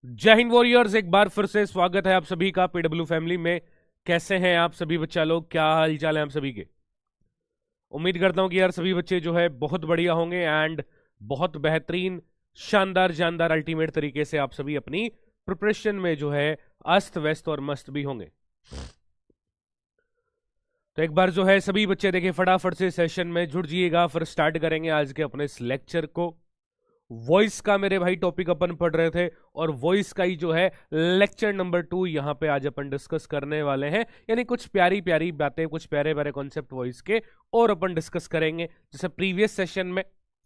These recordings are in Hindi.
जय हिंद वॉरियर्स, एक बार फिर से स्वागत है आप सभी का पीडब्ल्यू फैमिली में। कैसे हैं आप सभी बच्चा लोग, क्या हाल चाल है आप सभी के। उम्मीद करता हूं कि यार सभी बच्चे जो है बहुत बढ़िया होंगे एंड बहुत बेहतरीन शानदार जानदार अल्टीमेट तरीके से आप सभी अपनी प्रिपरेशन में जो है अस्त व्यस्त और मस्त भी होंगे। तो एक बार जो है सभी बच्चे देखें फटाफट से सेशन में जुड़ जाइएगा, फिर स्टार्ट करेंगे आज के अपने इस लेक्चर को। वॉइस का मेरे भाई टॉपिक अपन पढ़ रहे थे और वॉइस का ही जो है लेक्चर नंबर 2 यहां पे आज अपन डिस्कस करने वाले हैं। यानी कुछ प्यारी प्यारी बातें, कुछ प्यारे प्यारे कॉन्सेप्ट वॉइस के और अपन डिस्कस करेंगे। जैसे प्रीवियस सेशन में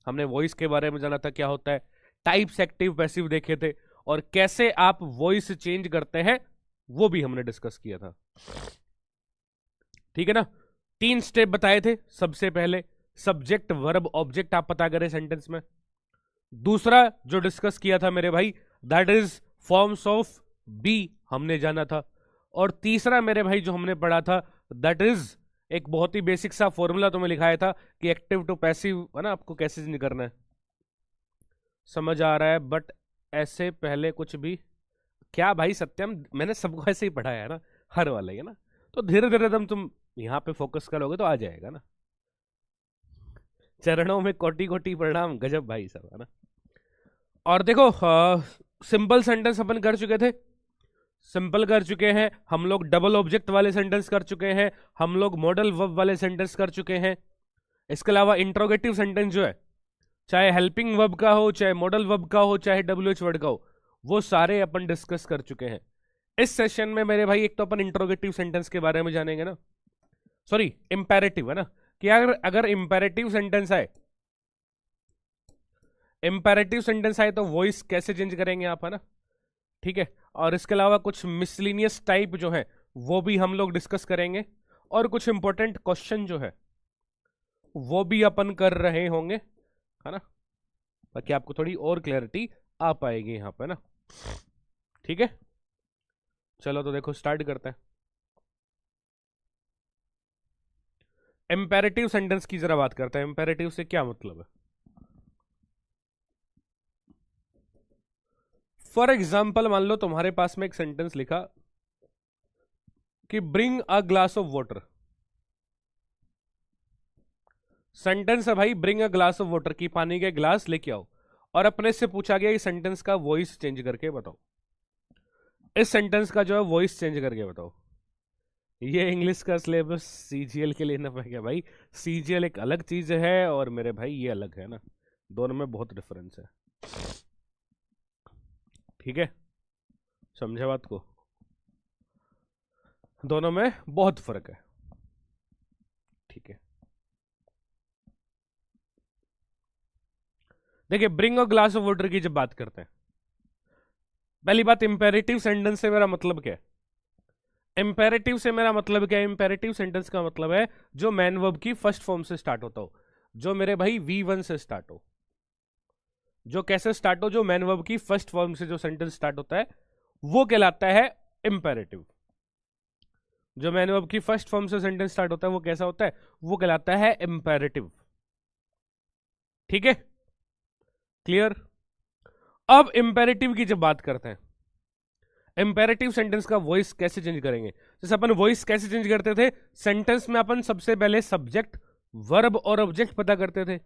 हमने वॉइस के बारे में जाना था, क्या होता है, टाइप्स एक्टिव पैसिव देखे थे, और कैसे आप वॉइस चेंज करते हैं वो भी हमने डिस्कस किया था। ठीक है ना। 3 स्टेप बताए थे। सबसे पहले सब्जेक्ट वर्ब ऑब्जेक्ट आप पता करें सेंटेंस में। दूसरा जो डिस्कस किया था मेरे भाई, that is forms of be हमने जाना था। और तीसरा मेरे भाई जो हमने पढ़ा था, दैट इज एक बहुत ही बेसिक सा फॉर्मूला तुम्हें लिखाया था कि एक्टिव टू पैसिव है ना, आपको कैसे चेंज करना है। समझ आ रहा है, बट ऐसे पहले कुछ भी क्या भाई सत्यम, मैंने सबको ऐसे ही पढ़ाया है ना, हर वाले है ना। तो धीरे धीरे तुम यहां पे फोकस करोगे तो आ जाएगा ना। चरणों में कोटि कोटि प्रणाम, गजब भाई सब है ना। और देखो सिंपल सेंटेंस अपन कर चुके थे, सिंपल कर चुके हैं हम लोग, डबल ऑब्जेक्ट वाले सेंटेंस कर चुके हैं हम लोग, मॉडल वर्ब वाले सेंटेंस कर चुके हैं। इसके अलावा इंट्रोगेटिव सेंटेंस जो है, चाहे हेल्पिंग वर्ब का हो, चाहे मॉडल वर्ब का हो, चाहे डब्ल्यूएच वर्ड का हो, वो सारे अपन डिस्कस कर चुके हैं। इस सेशन में मेरे भाई एक तो अपन इंट्रोगेटिव सेंटेंस के बारे में जानेंगे ना, सॉरी इंपेरेटिव है ना, कि अगर इंपेरेटिव सेंटेंस है, इंपेरेटिव सेंटेंस आए तो वॉइस कैसे चेंज करेंगे आप, है ना। ठीक है। और इसके अलावा कुछ मिसलिनियस टाइप जो है वो भी हम लोग डिस्कस करेंगे, और कुछ इंपॉर्टेंट क्वेश्चन जो है वो भी अपन कर रहे होंगे, है ना, ताकि आपको थोड़ी और क्लैरिटी आ पाएगी यहां पे ना। ठीक है, चलो तो देखो स्टार्ट करते हैं। इंपेरेटिव सेंटेंस की जरा बात करते हैं। इंपेरेटिव से क्या मतलब है। फॉर एग्जाम्पल मान लो तुम्हारे पास में एक सेंटेंस लिखा कि bring a glass of water. Sentence है भाई bring a glass of water, की पानी के ग्लास लेके आओ, और अपने से पूछा गया इस सेंटेंस का वॉइस चेंज करके बताओ। इस सेंटेंस का जो है वॉइस चेंज करके बताओ। ये इंग्लिश का सिलेबस सीजीएल के लिए ना पड़ेगा भाई। सीजीएल एक अलग चीज है और मेरे भाई ये अलग है ना, दोनों में बहुत डिफरेंस है। ठीक है, समझे बात को, दोनों में बहुत फर्क है। ठीक है, देखिए bring a glass of water की जब बात करते हैं, पहली बात इंपेरेटिव सेंटेंस से मेरा मतलब क्या है। इंपेरेटिव से मेरा मतलब क्या है, इंपेरेटिव सेंटेंस का मतलब है जो मैन वर्ब की फर्स्ट फॉर्म से स्टार्ट होता हो, जो मेरे भाई V1 से स्टार्ट हो। जो कैसे स्टार्ट हो, जो मैन वर्ब की फर्स्ट फॉर्म से जो सेंटेंस स्टार्ट होता है वो कहलाता है इंपेरेटिव। जो मैन वर्ब की फर्स्ट फॉर्म से सेंटेंस स्टार्ट होता है वो कैसा होता है, वो कहलाता है इंपेरेटिव। ठीक है, क्लियर। अब इंपेरेटिव की जब बात करते हैं, इंपेरेटिव सेंटेंस का वॉइस कैसे चेंज करेंगे। जैसे अपन वॉइस कैसे चेंज करते थे, सेंटेंस में अपन सबसे पहले सब्जेक्ट वर्ब और ऑब्जेक्ट पता करते थे।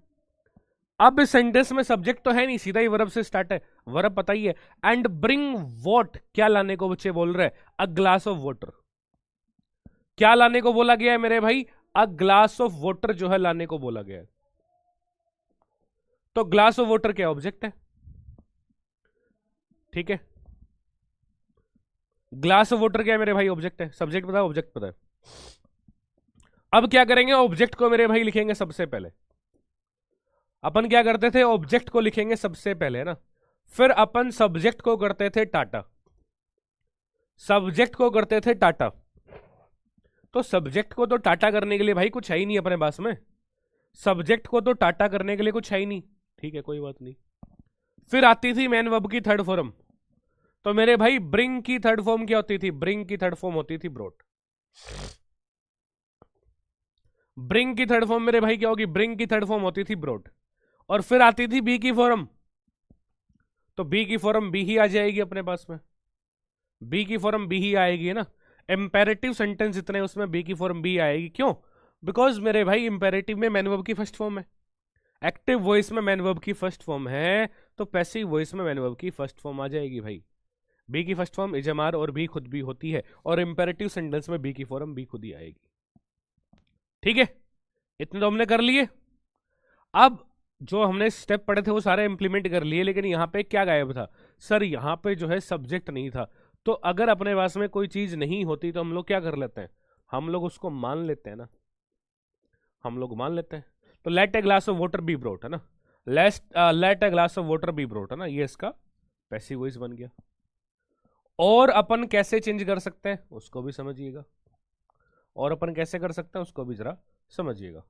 अब इस सेंटेंस में सब्जेक्ट तो है नहीं, सीधा ही वर्ब से स्टार्ट है, वर्ब पता ही है। एंड ब्रिंग वॉट, क्या लाने को बच्चे बोल रहे हैं, अ ग्लास ऑफ वाटर। क्या लाने को बोला गया है मेरे भाई, अ ग्लास ऑफ वाटर जो है लाने को बोला गया है। तो ग्लास ऑफ वाटर क्या ऑब्जेक्ट है। ठीक है, ग्लास ऑफ वाटर क्या है मेरे भाई, ऑब्जेक्ट है। सब्जेक्ट पता है, ऑब्जेक्ट पता है। अब क्या करेंगे, ऑब्जेक्ट को मेरे भाई लिखेंगे सबसे पहले। अपन क्या करते थे, ऑब्जेक्ट को लिखेंगे सबसे पहले ना, फिर अपन सब्जेक्ट को करते थे टाटा। सब्जेक्ट को करते थे टाटा, तो सब्जेक्ट को तो टाटा करने के लिए भाई कुछ है ही नहीं अपने पास में। सब्जेक्ट को तो टाटा करने के लिए कुछ है ही नहीं। ठीक है, कोई बात नहीं। फिर आती थी मैन वर्ब की थर्ड फॉर्म। तो मेरे भाई ब्रिंग की थर्ड फॉर्म क्या होती थी, ब्रिंग की थर्ड फॉर्म होती थी ब्रोट। ब्रिंग की थर्ड फॉर्म मेरे भाई क्या होगी, ब्रिंग की थर्ड फॉर्म होती थी ब्रोट। और फिर आती थी बी की फॉर्म, तो बी की फॉर्म बी ही आ जाएगी अपने पास में, बी की फॉर्म बी ही आएगी है ना। इंपेरेटिव सेंटेंस जितने उसमें बी की फॉर्म बी आएगी, क्यों? बिकॉज मेरे भाई इंपेरेटिव में मैन वर्ब की फर्स्ट फॉर्म है, एक्टिव वॉइस में मैन वर्ब की फर्स्ट फॉर्म है, तो पैसिव वॉइस में मैन वर्ब की फर्स्ट फॉर्म आ जाएगी भाई। बी की फर्स्ट फॉर्म इजमार और बी खुद भी होती है, और इंपेरेटिव सेंटेंस में बी की फॉर्म बी खुद ही आएगी। ठीक है, इतने तो हमने कर लिए। अब जो हमने स्टेप पढ़े थे वो सारे इंप्लीमेंट कर लिए, लेकिन यहां पे क्या गायब था सर? यहां पे जो है सब्जेक्ट नहीं था। तो अगर अपने पास में कोई चीज नहीं होती तो हम लोग क्या कर लेते हैं? हम लोग उसको मान लेते हैं ना, हम लोग मान लेते हैं। तो let a glass of water be brought है ना, let a glass of water be brought है ना, ये इसका पैसिव वॉइस बन गया। और अपन कैसे चेंज कर सकते हैं उसको भी समझिएगा, और अपन कैसे कर सकते हैं उसको भी जरा समझिएगा।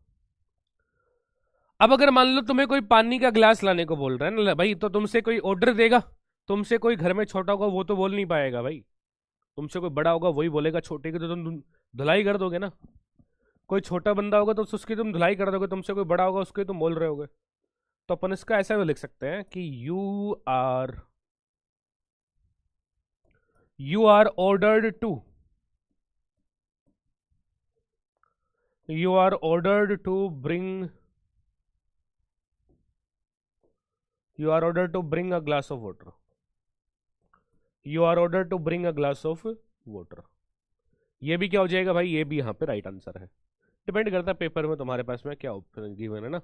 अब अगर मान लो तुम्हें कोई पानी का गिलास लाने को बोल रहा है ना भाई, तो तुमसे कोई ऑर्डर देगा, तुमसे कोई घर में छोटा होगा वो तो बोल नहीं पाएगा भाई, तुमसे कोई बड़ा होगा वही बोलेगा, छोटे की तो तुम धुलाई कर दोगे ना। कोई छोटा बंदा होगा तो उसकी तुम धुलाई कर दोगे, तुमसे कोई बड़ा होगा उसके तुम बोल रहे होगे। तो अपन इसका ऐसा भी लिख सकते हैं कि you are ordered to bring you are ordered to bring a glass of water, you are ordered to bring a glass of water। ये भी क्या हो जाएगा भाई? ये भी यहाँ पे राइट आंसर है। डिपेंड करता है पेपर में तुम्हारे पास में क्या ऑप्शन गिवन है ना,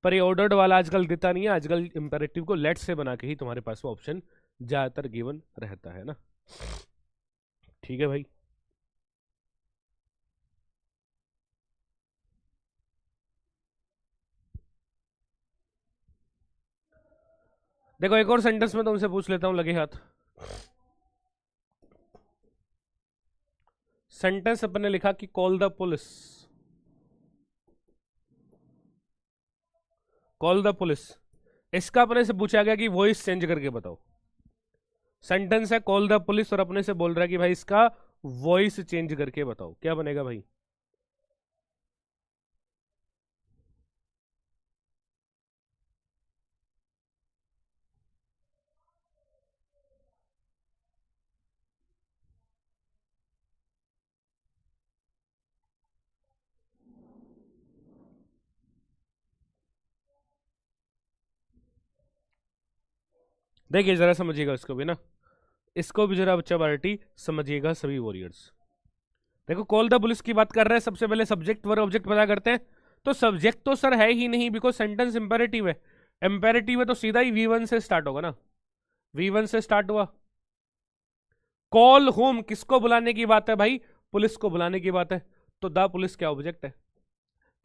पर ये ऑर्डर्ड वाला आजकल देता नहीं है, आजकल इंपेरेटिव को लेट से बना के ही तुम्हारे पास में ऑप्शन ज्यादातर गिवन रहता है ना। ठीक है भाई, देखो एक और सेंटेंस में तुमसे पूछ लेता हूं लगे हाथ। सेंटेंस अपने लिखा कि call the police, call the police. इसका अपने से पूछा गया कि वॉइस चेंज करके बताओ। सेंटेंस है कॉल द पुलिस और अपने से बोल रहा है कि भाई इसका वॉइस चेंज करके बताओ, क्या बनेगा भाई? देखिए जरा समझिएगा इसको भी ना, इसको भी जरा बच्चा बाल्टी समझिएगा सभी वॉरियर्स। देखो कॉल द पुलिस की बात कर रहे हैं, सबसे पहले सब्जेक्ट वर्ब ऑब्जेक्ट पता करते हैं। तो सब्जेक्ट तो सर है ही नहीं, बिकॉज सेंटेंस इंपेरेटिव है। इंपेरेटिव है तो सीधा ही V1 से स्टार्ट होगा ना, V1 से स्टार्ट हुआ। कॉल होम किसको बुलाने की बात है भाई? पुलिस को बुलाने की बात है, तो द पुलिस क्या ऑब्जेक्ट है?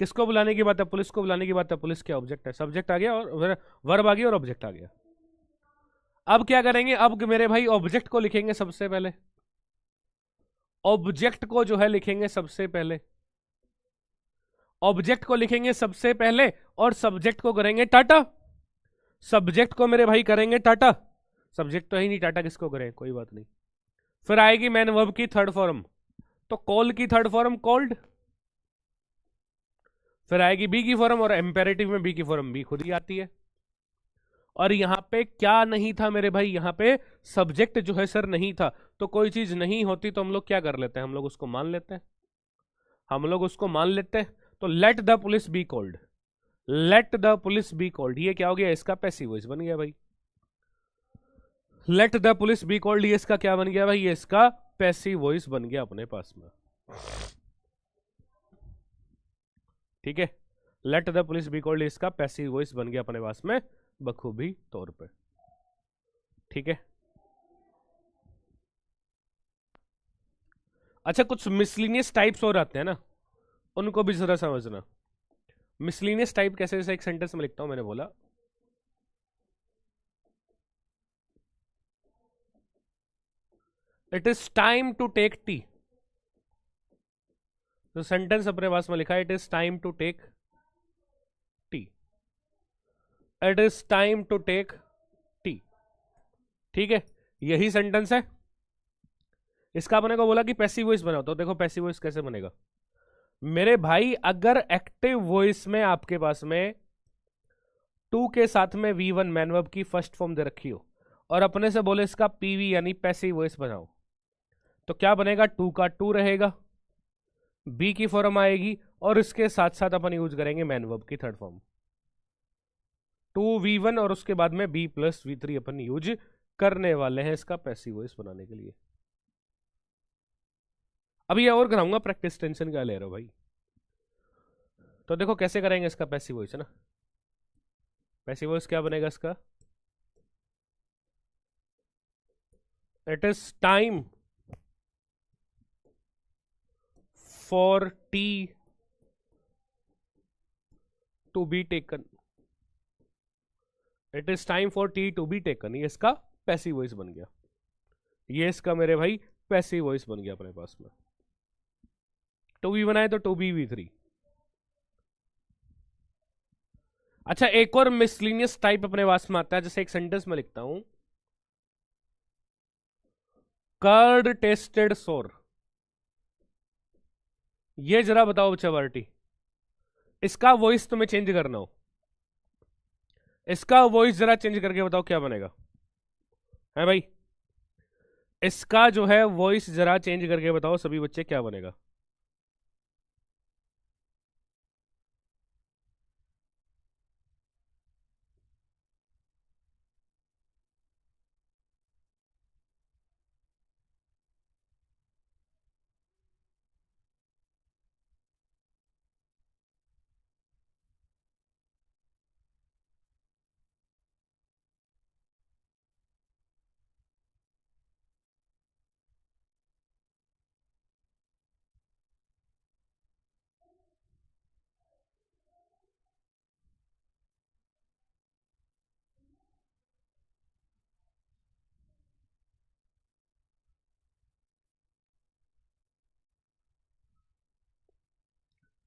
किसको बुलाने की बात है? पुलिस को बुलाने की बात है, पुलिस क्या ऑब्जेक्ट है? सब्जेक्ट आ गया और वर्ब आ गया और ऑब्जेक्ट आ गया। अब क्या करेंगे? अब मेरे भाई ऑब्जेक्ट को लिखेंगे सबसे पहले, ऑब्जेक्ट को जो है लिखेंगे सबसे पहले, ऑब्जेक्ट को लिखेंगे सबसे पहले और सब्जेक्ट को करेंगे टाटा। सब्जेक्ट को मेरे भाई करेंगे टाटा, सब्जेक्ट तो ही नहीं, टाटा किसको करें, कोई बात नहीं। फिर आएगी मैन वर्ब की थर्ड फॉर्म, तो कॉल की थर्ड फॉर्म कॉल्ड। फिर आएगी बी की फॉर्म, और इंपेरेटिव में बी की फॉर्म बी खुद ही आती है। और यहां पे क्या नहीं था मेरे भाई? यहां पे सब्जेक्ट जो है सर नहीं था। तो कोई चीज नहीं होती तो हम लोग क्या कर लेते हैं? हम लोग उसको मान लेते हैं, हम लोग उसको मान लेते हैं। तो let the police be called, let the police be called, ये क्या हो गया? इसका पैसिव वॉइस बन गया भाई। Let the police be called, ये इसका क्या बन गया भाई? ये इसका पैसिव वॉइस बन गया अपने पास में। ठीक है, let the police be called, इसका पैसिव वॉइस बन गया अपने पास में बखूबी तौर पे। ठीक है, अच्छा कुछ मिसलिनियस टाइप्स और आते हैं ना, उनको भी जरा समझना। मिसलिनियस टाइप कैसे? जैसे एक सेंटेंस में लिखता हूं, मैंने बोला it is time to take tea. तो सेंटेंस अपने पास में लिखा है it is time to take tea, it is time to take tea. ठीक है, यही सेंटेंस है। इसका अपने को बोला कि पैसिव वॉइस बनाओ, तो देखो पैसिव वॉइस कैसे बनेगा मेरे भाई। अगर एक्टिव वॉइस में आपके पास में टू के साथ में V1 मैन वर्ब की फर्स्ट फॉर्म दे रखी हो, और अपने से बोले इसका पीवी यानी पैसिव वॉइस बनाओ, तो क्या बनेगा, 2 का 2 रहेगा, बी की फॉर्म आएगी, और इसके साथ साथ अपन यूज करेंगे मैन वर्ब की थर्ड फॉर्म 2v1, और उसके बाद में b प्लस v3 अपन यूज करने वाले हैं इसका पैसिव वॉइस बनाने के लिए। अभी ये और कराऊंगा प्रैक्टिस, टेंशन क्या ले रहे हो भाई। तो देखो कैसे करेंगे इसका पैसिव वॉइस, है ना। पैसिव वॉइस क्या बनेगा इसका, it is time for tea to be taken, it is time for tea to be taken, ये इसका पैसिव वॉइस बन गया। ये इसका मेरे भाई पैसिव वॉइस बन गया अपने पास में। 2v बनाए तो 2b-v3। अच्छा, एक और मिसलिनियस टाइप अपने पास में आता है, जैसे एक सेंटेंस में लिखता हूं, कर्ड टेस्टेड सोर। ये जरा बताओ बच्चा वर्टी, इसका वॉइस तुम्हें चेंज करना हो, इसका वॉइस जरा चेंज करके बताओ क्या बनेगा, है भाई। इसका जो है वॉइस जरा चेंज करके बताओ सभी बच्चे क्या बनेगा।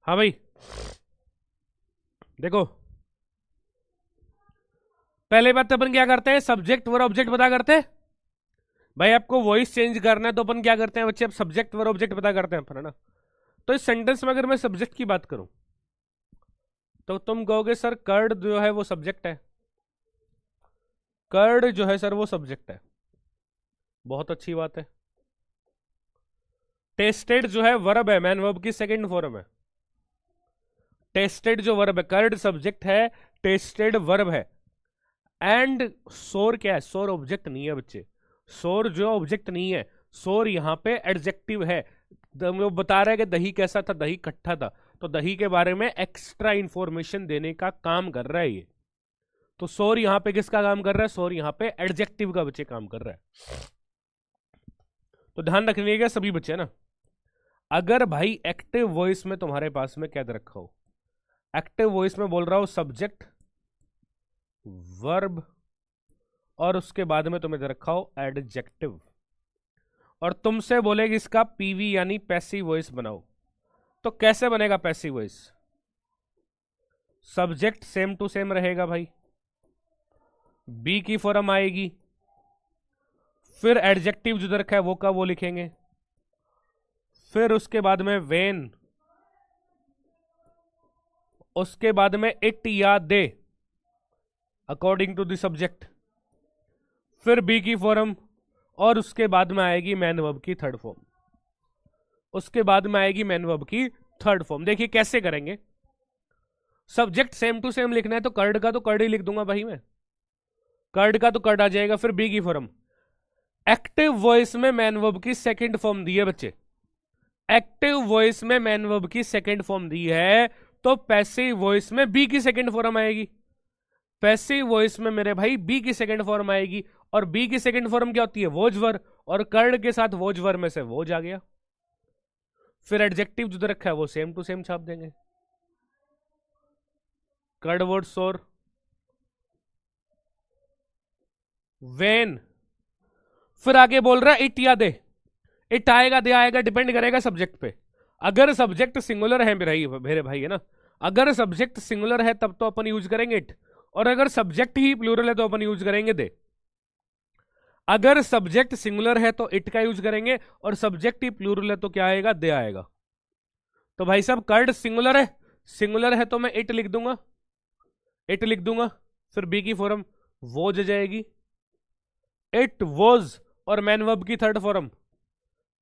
हाँ भाई, देखो पहले बात तो अपन क्या करते हैं, सब्जेक्ट वर्ब ऑब्जेक्ट पता करते हैं भाई। आपको वॉइस चेंज करना है तो अपन क्या करते हैं बच्चे, अब सब्जेक्ट वर्ब ऑब्जेक्ट पता करते हैं अपन, है ना। तो इस सेंटेंस में अगर मैं सब्जेक्ट की बात करूं तो तुम कहोगे सर कर्ड जो है वो सब्जेक्ट है, कर्ड जो है सर वो सब्जेक्ट है, बहुत अच्छी बात है। टेस्टेड जो है वर्ब है, मैन वर्ब की सेकंड फॉर्म है। टेस्टेड जो वर्ब है, कर्ड सब्जेक्ट है, टेस्टेड वर्ब है। एंड सोर क्या है, सोर ऑब्जेक्ट नहीं है बच्चे, सोर जो ऑब्जेक्ट नहीं है, सोर यहां पे एडजेक्टिव है। लोग बता रहे हैं कि दही कैसा था, दही खट्टा था, तो दही के बारे में एक्स्ट्रा इंफॉर्मेशन देने का काम कर रहा है ये। तो सोर यहां पे किसका काम कर रहा है, सोर यहां पे एडजेक्टिव का बच्चे काम कर रहा है। तो ध्यान रखने का सभी बच्चे ना, अगर भाई एक्टिव वॉइस में तुम्हारे पास में क्या दे रखा हो, एक्टिव वॉइस में बोल रहा हूं सब्जेक्ट वर्ब और उसके बाद में तुम्हें दे रखा हो एडजेक्टिव, और तुमसे बोलेगी इसका पीवी यानी पैसिव वॉइस बनाओ, तो कैसे बनेगा passive voice, subject same to same रहेगा भाई, बी की फॉर्म आएगी, फिर एडजेक्टिव जो दे रखा है वो का वो लिखेंगे, फिर उसके बाद में वेन, उसके बाद में इट या दे अकॉर्डिंग टू द सब्जेक्ट, फिर बी की फॉर्म, और उसके बाद में आएगी मैन वर्ब की थर्ड फॉर्म, उसके बाद में आएगी मैन वर्ब की थर्ड फॉर्म। देखिए कैसे करेंगे, सब्जेक्ट सेम टू सेम लिखना है तो कर्ड का तो कर्ड ही लिख दूंगा भाई मैं, कर्ड का तो कर्ड आ जाएगा, फिर बी की फॉर्म। एक्टिव वॉइस में मैन वर्ब की सेकंड फॉर्म दी है बच्चे, एक्टिव वॉइस में मैन वर्ब की सेकंड फॉर्म दी है, तो पैसिव वॉइस में बी की सेकंड फॉर्म आएगी, पैसिव वॉइस में मेरे भाई बी की सेकंड फॉर्म आएगी, और बी की सेकंड फॉर्म क्या होती है, वोजवर, और कर्ड के साथ वोजवर में से वोज आ गया, फिर एडजेक्टिव जो रखा है वो सेम टू सेम छाप देंगे, कर्ड वर्ड सोर, वेन, फिर आगे बोल रहा है इट या दे, इट आएगा दे आएगा डिपेंड करेगा सब्जेक्ट पे। अगर सब्जेक्ट सिंगुलर है मेरे भाई है ना, अगर सब्जेक्ट सिंगुलर है तब तो अपन यूज करेंगे इट, और अगर सब्जेक्ट ही प्लूरल है तो अपन यूज करेंगे दे। अगर सब्जेक्ट सिंगुलर है तो इट का यूज करेंगे, और सब्जेक्ट ही प्लूरल है तो क्या आएगा, दे आएगा। तो भाई साहब कर्ड सिंगुलर है, सिंगुलर है तो मैं इट लिख दूंगा, इट लिख दूंगा, फिर बी की फॉर्म वो जाएगी, इट वॉज, और मैन वर्ब की थर्ड फॉर्म,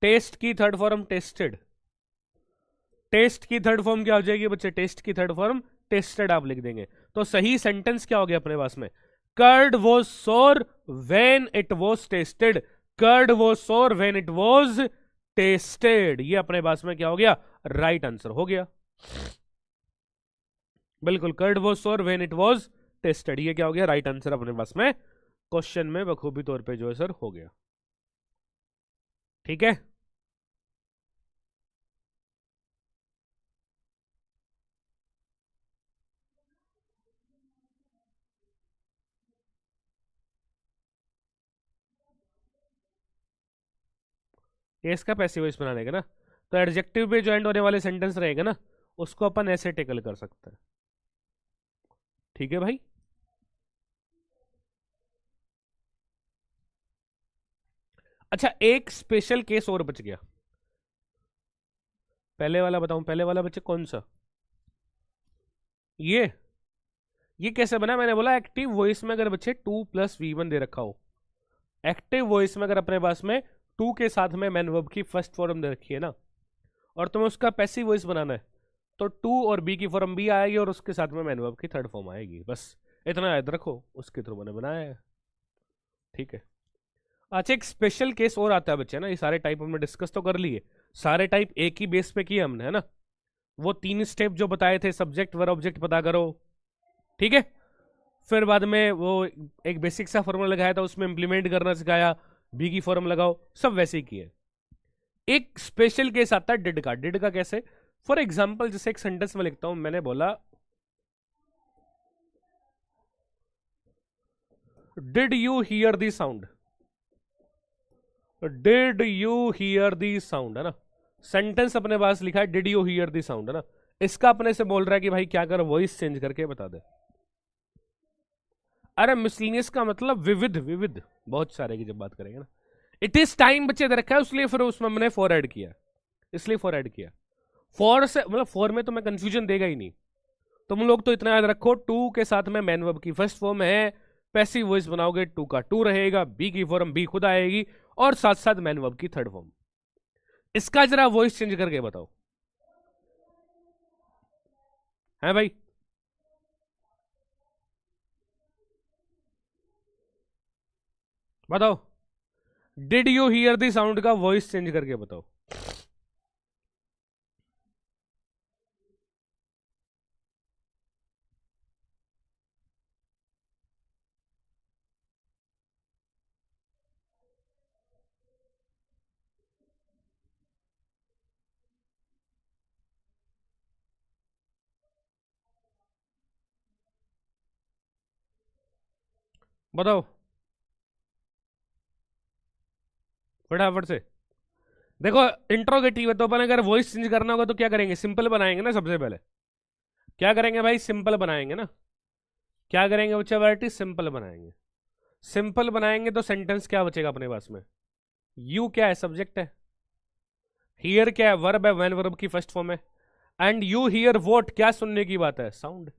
टेस्ट की थर्ड फॉर्म टेस्टेड। टेस्ट की थर्ड फॉर्म क्या हो जाएगी बच्चे? टेस्ट की थर्ड फॉर्म टेस्टेड आप लिख देंगे। तो सही सेंटेंस क्या हो गया अपने पास में? Curd was sour when it was tested. Curd was sour when it was tested, ये अपने पास में क्या हो गया? राइट आंसर हो गया। बिल्कुल, curd was sour when it was tested, ये क्या हो गया? राइट आंसर अपने पास में क्वेश्चन में बखूबी तौर पे जो है सर हो गया। ठीक है, ये इसका पैसिव वॉइस बनाने का ना, तो एडजेक्टिव पे जो एंड होने वाले सेंटेंस रहेगा ना, उसको अपन ऐसे टेकल कर सकते हैं। ठीक है भाई, अच्छा एक स्पेशल केस और बच गया। पहले वाला बताऊं? पहले वाला बच्चे कौन सा? ये कैसे बना? मैंने बोला एक्टिव वॉइस में अगर बच्चे 2+V1 दे रखा हो, एक्टिव वॉइस में अगर अपने पास में 2 के साथ में मैन वर्ब की फर्स्ट फॉर्म दे रखी है ना, और तुम्हें उसका पैसिव वॉइस बनाना है, तो 2 और बी की फॉर्म भी आएगी और उसके साथ में मैन वर्ब की थर्ड फॉर्म आएगी। बस इतना याद रखो, उसके थ्रू मैंने बनाया है। ठीक है, अच्छा एक स्पेशल केस और आता है बच्चे ना, ये सारे टाइप हमने डिस्कस तो कर लिए, सारे टाइप एक ही बेस पे किए हमने, है ना? वो 3 स्टेप जो बताए थे, सब्जेक्ट वर्ब ऑब्जेक्ट पता करो, ठीक है, फिर बाद में वो एक बेसिक सा फॉर्मूला लगाया था, उसमें इंप्लीमेंट करना सिखाया, बी की फॉर्म लगाओ, सब वैसे ही किए। एक स्पेशल केस आता है डिड का। डिड का कैसे? फॉर एग्जाम्पल जैसे एक सेंटेंस में लिखता हूं, मैंने बोला did you here the sound. Did you here the sound, है ना? सेंटेंस अपने पास लिखा है did you here the sound, है ना? इसका अपने से बोल रहा है कि भाई क्या कर, वॉइस चेंज करके बता दे। अरे मिसलिनियस का मतलब विविध, विविध बहुत सारे की जब बात करेंगे ना। इट इज टाइम बच्चे दे रखा है, इसलिए फिर उसमें मैंने फॉर ऐड किया, इसलिए फॉर ऐड किया। फॉर से मतलब फॉर में तो मैं कंफ्यूजन देगा ही नहीं। तुम लोग तो इतना याद रखो, 2 के साथ में मैन वर्ब की फर्स्ट फॉर्म है, पैसिव वॉइस बनाओगे 2 का 2 रहेगा, बी की फॉर्म बी खुद आएगी, और साथ साथ मैन वर्ब की थर्ड फॉर्म। इसका जरा वॉइस चेंज करके बताओ, है भाई? बताओ, did you here the sound का वॉइस चेंज करके बताओ। बताओ फटाफट से। देखो इंट्रोगेटिव है, तो अपन अगर वॉइस चेंज करना होगा तो क्या करेंगे? सिंपल बनाएंगे ना सबसे पहले। क्या करेंगे भाई? सिंपल बनाएंगे ना। क्या करेंगे बच्चा? वैरायटी सिंपल बनाएंगे। सिंपल बनाएंगे तो सेंटेंस क्या बचेगा अपने पास में? यू क्या है? सब्जेक्ट है। हियर क्या है? वर्ब है, व्हेन वर्ब की फर्स्ट फॉर्म है। एंड यू हियर वॉट, क्या सुनने की बात है? साउंड।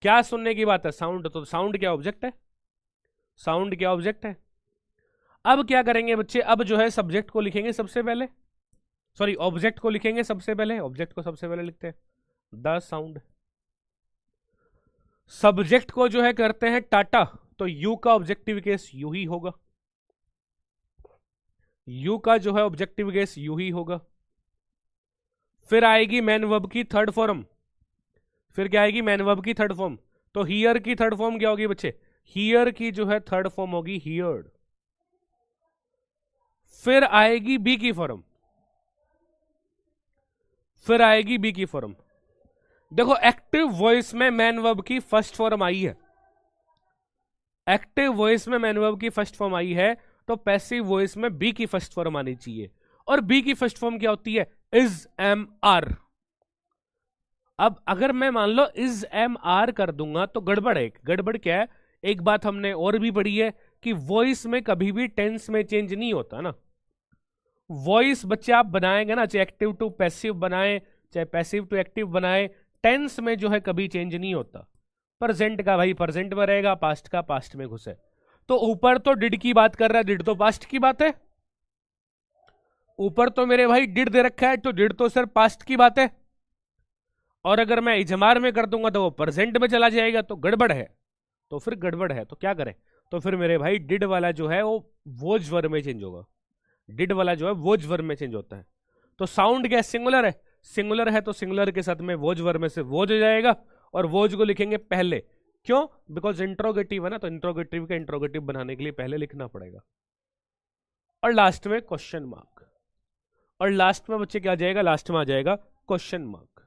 क्या सुनने की बात है? साउंड। तो साउंड क्या ऑब्जेक्ट है? साउंड क्या ऑब्जेक्ट है? अब क्या करेंगे बच्चे? अब जो है सब्जेक्ट को लिखेंगे सबसे पहले, सॉरी ऑब्जेक्ट को लिखेंगे सबसे पहले, ऑब्जेक्ट को सबसे पहले लिखते हैं द साउंड। सब्जेक्ट को जो है करते हैं टाटा, तो यू का ऑब्जेक्टिव केस यू ही होगा। यू का जो है ऑब्जेक्टिव केस यू ही होगा। फिर आएगी मैन वर्ब की थर्ड फॉर्म। फिर क्या आएगी? मैन वर्ब की थर्ड फॉर्म। तो हियर की थर्ड फॉर्म क्या होगी बच्चे? हियर की जो है थर्ड फॉर्म होगी हियर्ड। फिर आएगी बी की फॉर्म। फिर आएगी बी की फॉर्म। देखो एक्टिव वॉइस में मैन वर्ब की फर्स्ट फॉर्म आई है, एक्टिव वॉइस में मैन वर्ब की फर्स्ट फॉर्म आई है, तो पैसिव वॉइस में बी की फर्स्ट फॉर्म आनी चाहिए। और बी की फर्स्ट फॉर्म क्या होती है? Is am are. अब अगर मैं मान लो इज एम आर कर दूंगा तो गड़बड़ है। गड़बड़ क्या है? एक बात हमने और भी पढ़ी है कि वॉइस में कभी भी टेंस में चेंज नहीं होता ना। वॉइस बच्चे आप बनाएंगे ना, चाहे एक्टिव टू पैसिव बनाए, चाहे पैसिव टू एक्टिव बनाए, टेंस में जो है कभी चेंज नहीं होता। प्रेजेंट का भाई प्रेजेंट में रहेगा, पास्ट का पास्ट में घुसे। तो ऊपर तो डिड की बात कर रहा है, डिड तो पास्ट की बात है। ऊपर तो मेरे भाई डिड दे रखा है, तो डिड तो सर पास्ट की बात है। और अगर मैं इजमार में कर दूंगा तो वो प्रेजेंट में चला जाएगा, तो गड़बड़ है। तो फिर गड़बड़ है तो क्या करें? तो फिर मेरे भाई डिड वाला जो है वो वोज वर्ब में चेंज होगा। डिड वाला जो है वोज वर्ब में चेंज होता है। तो साउंड क्या सिंगुलर है? सिंगुलर है तो सिंगुलर के साथ में वोज वर्ब में से वोज हो जाएगा, और वोज को लिखेंगे पहले। क्यों? बिकॉज इंट्रोगेटिव है ना, तो इंट्रोगेटिव का इंट्रोगेटिव बनाने के लिए पहले लिखना पड़ेगा। और लास्ट में क्वेश्चन मार्क। और लास्ट में बच्चे क्या आ जाएगा? लास्ट में आ जाएगा क्वेश्चन मार्क।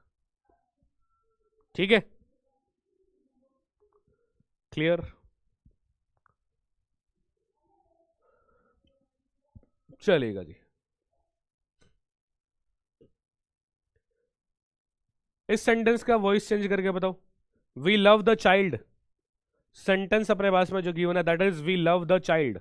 ठीक है, क्लियर? चलेगा जी। इस सेंटेंस का वॉइस चेंज करके बताओ। We love the child. Sentence अपने पास में जो गिवन है that is we love the child.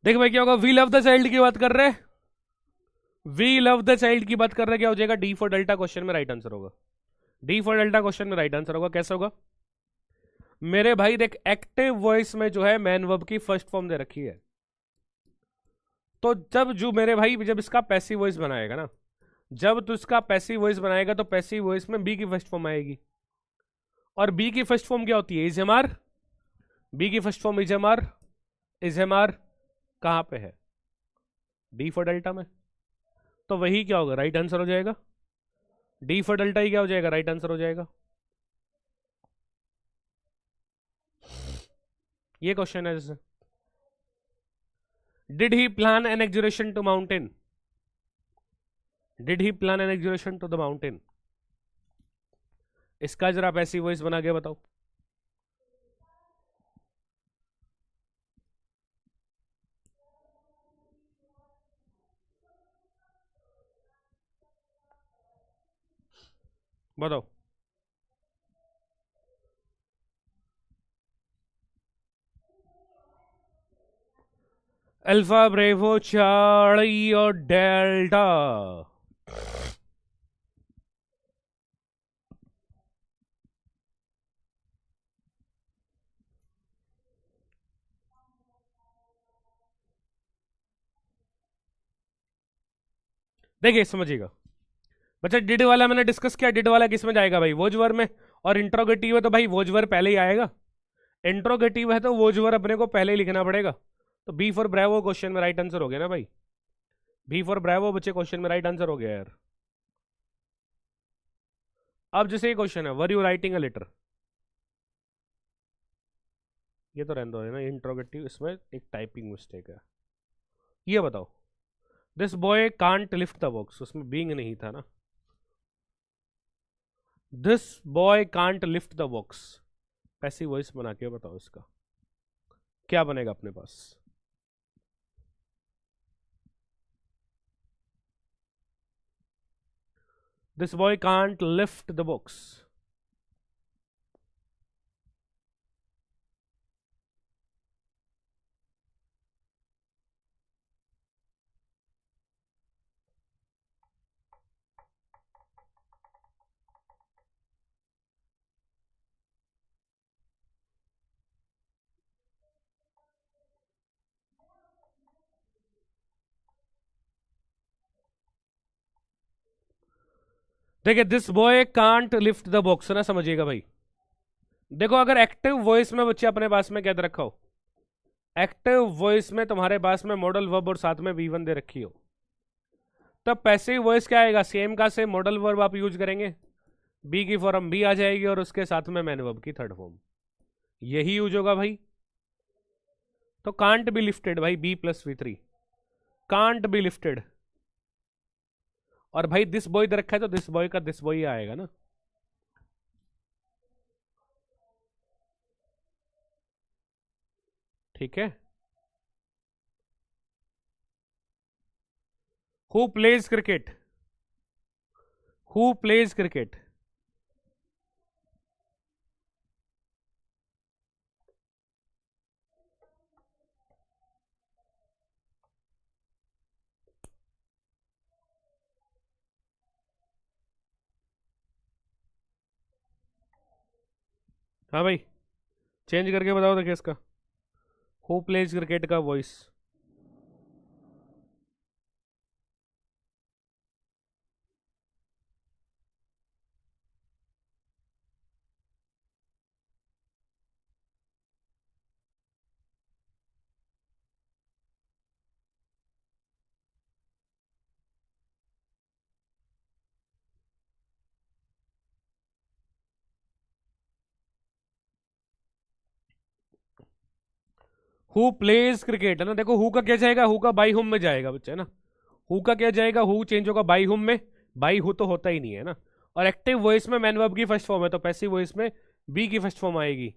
देख भाई क्या होगा? वी लव द चाइल्ड की बात कर रहे हैं, वी लव द चाइल्ड की बात कर रहे हैं, क्या हो जाएगा? डी फॉर डेल्टा क्वेश्चन में राइट आंसर होगा। डी फॉर डेल्टा क्वेश्चन में राइट आंसर होगा। कैसे होगा मेरे भाई? देख, एक्टिव वॉइस में जो है मैन वर्ब की फर्स्ट फॉर्म दे रखी है, तो जब जो मेरे भाई जब इसका पैसिव वॉइस बनाएगा ना, जब तो इसका पैसिव वॉइस बनाएगा तो पैसिव वॉइस में बी की फर्स्ट फॉर्म आएगी। और बी की फर्स्ट फॉर्म क्या होती है? इजमार। बी की फर्स्ट फॉर्म इजमार। इजमार कहां पे है? डी फॉर डेल्टा में। तो वही क्या होगा? राइट आंसर हो जाएगा। डी फॉर डेल्टा ही क्या हो जाएगा? राइट आंसर हो जाएगा। ये क्वेश्चन है जैसे, did he plan an excursion to mountain? Did he plan an excursion to the mountain? इसका जरा पैसिव वॉइस बना के बताओ। बताओ। अल्फा, ब्रेवो, चार्ली और डेल्टा। देखिए समझिएगा बच्चा, डिड वाला मैंने डिस्कस किया, डिड वाला किस में जाएगा भाई? वोज वर्ब में। और इंट्रोगेटिव है तो भाई वोज वर्ब पहले ही आएगा। इंट्रोगेटिव है तो वोज वर्ब अपने को पहले ही लिखना पड़ेगा। तो बी फॉर ब्रेवो क्वेश्चन में राइट आंसर हो गया ना भाई? बी फॉर ब्रेवो बच्चे क्वेश्चन में राइट आंसर हो गया यार। अब जैसे ये क्वेश्चन है, were you writing a letter, ये तो रहने दो है ना इंट्रोगेटिव, इसमें एक टाइपिंग मिस्टेक है। ये बताओ, this boy can't lift the box, उसमें बीइंग नहीं था ना। This boy can't lift the box, passive voice बना के बताओ इसका क्या बनेगा अपने पास। This boy can't lift the box. देखिए, this boy can't lift the box ना, समझिएगा भाई। देखो, अगर एक्टिव वॉइस में बच्चे अपने पास में क्या दे रखा हो, एक्टिव वॉइस में तुम्हारे पास में मॉडल वर्ब और साथ में V1 दे रखी हो, तब पैसिव वॉइस क्या आएगा? सेम का सेम मॉडल वर्ब आप यूज करेंगे, बी की फॉर्म बी आ जाएगी और उसके साथ में मैन वर्ब की थर्ड फॉर्म, यही यूज होगा भाई। तो कांट बी लिफ्टेड भाई, be plus V3। Can't be lifted, और भाई दिस बॉय दे रखा है तो दिस बॉय का दिस बॉय आएगा ना। ठीक है। Who plays cricket, who plays cricket. हाँ भाई, चेंज करके बताओ देखिए इसका, हु प्लेज क्रिकेट का वॉइस। हु प्लेज क्रिकेट है ना, देखो हु का क्या जाएगा, हु का बाई हुम में जाएगा बच्चे, है ना। हु का क्या जाएगा, हु चेंज होगा बाई हुम में, बाई हु तो होता ही नहीं है ना। और एक्टिव वॉइस में मैन वर्ब की फर्स्ट फॉर्म है, तो पैसिव वॉइस में बी की फर्स्ट फॉर्म आएगी,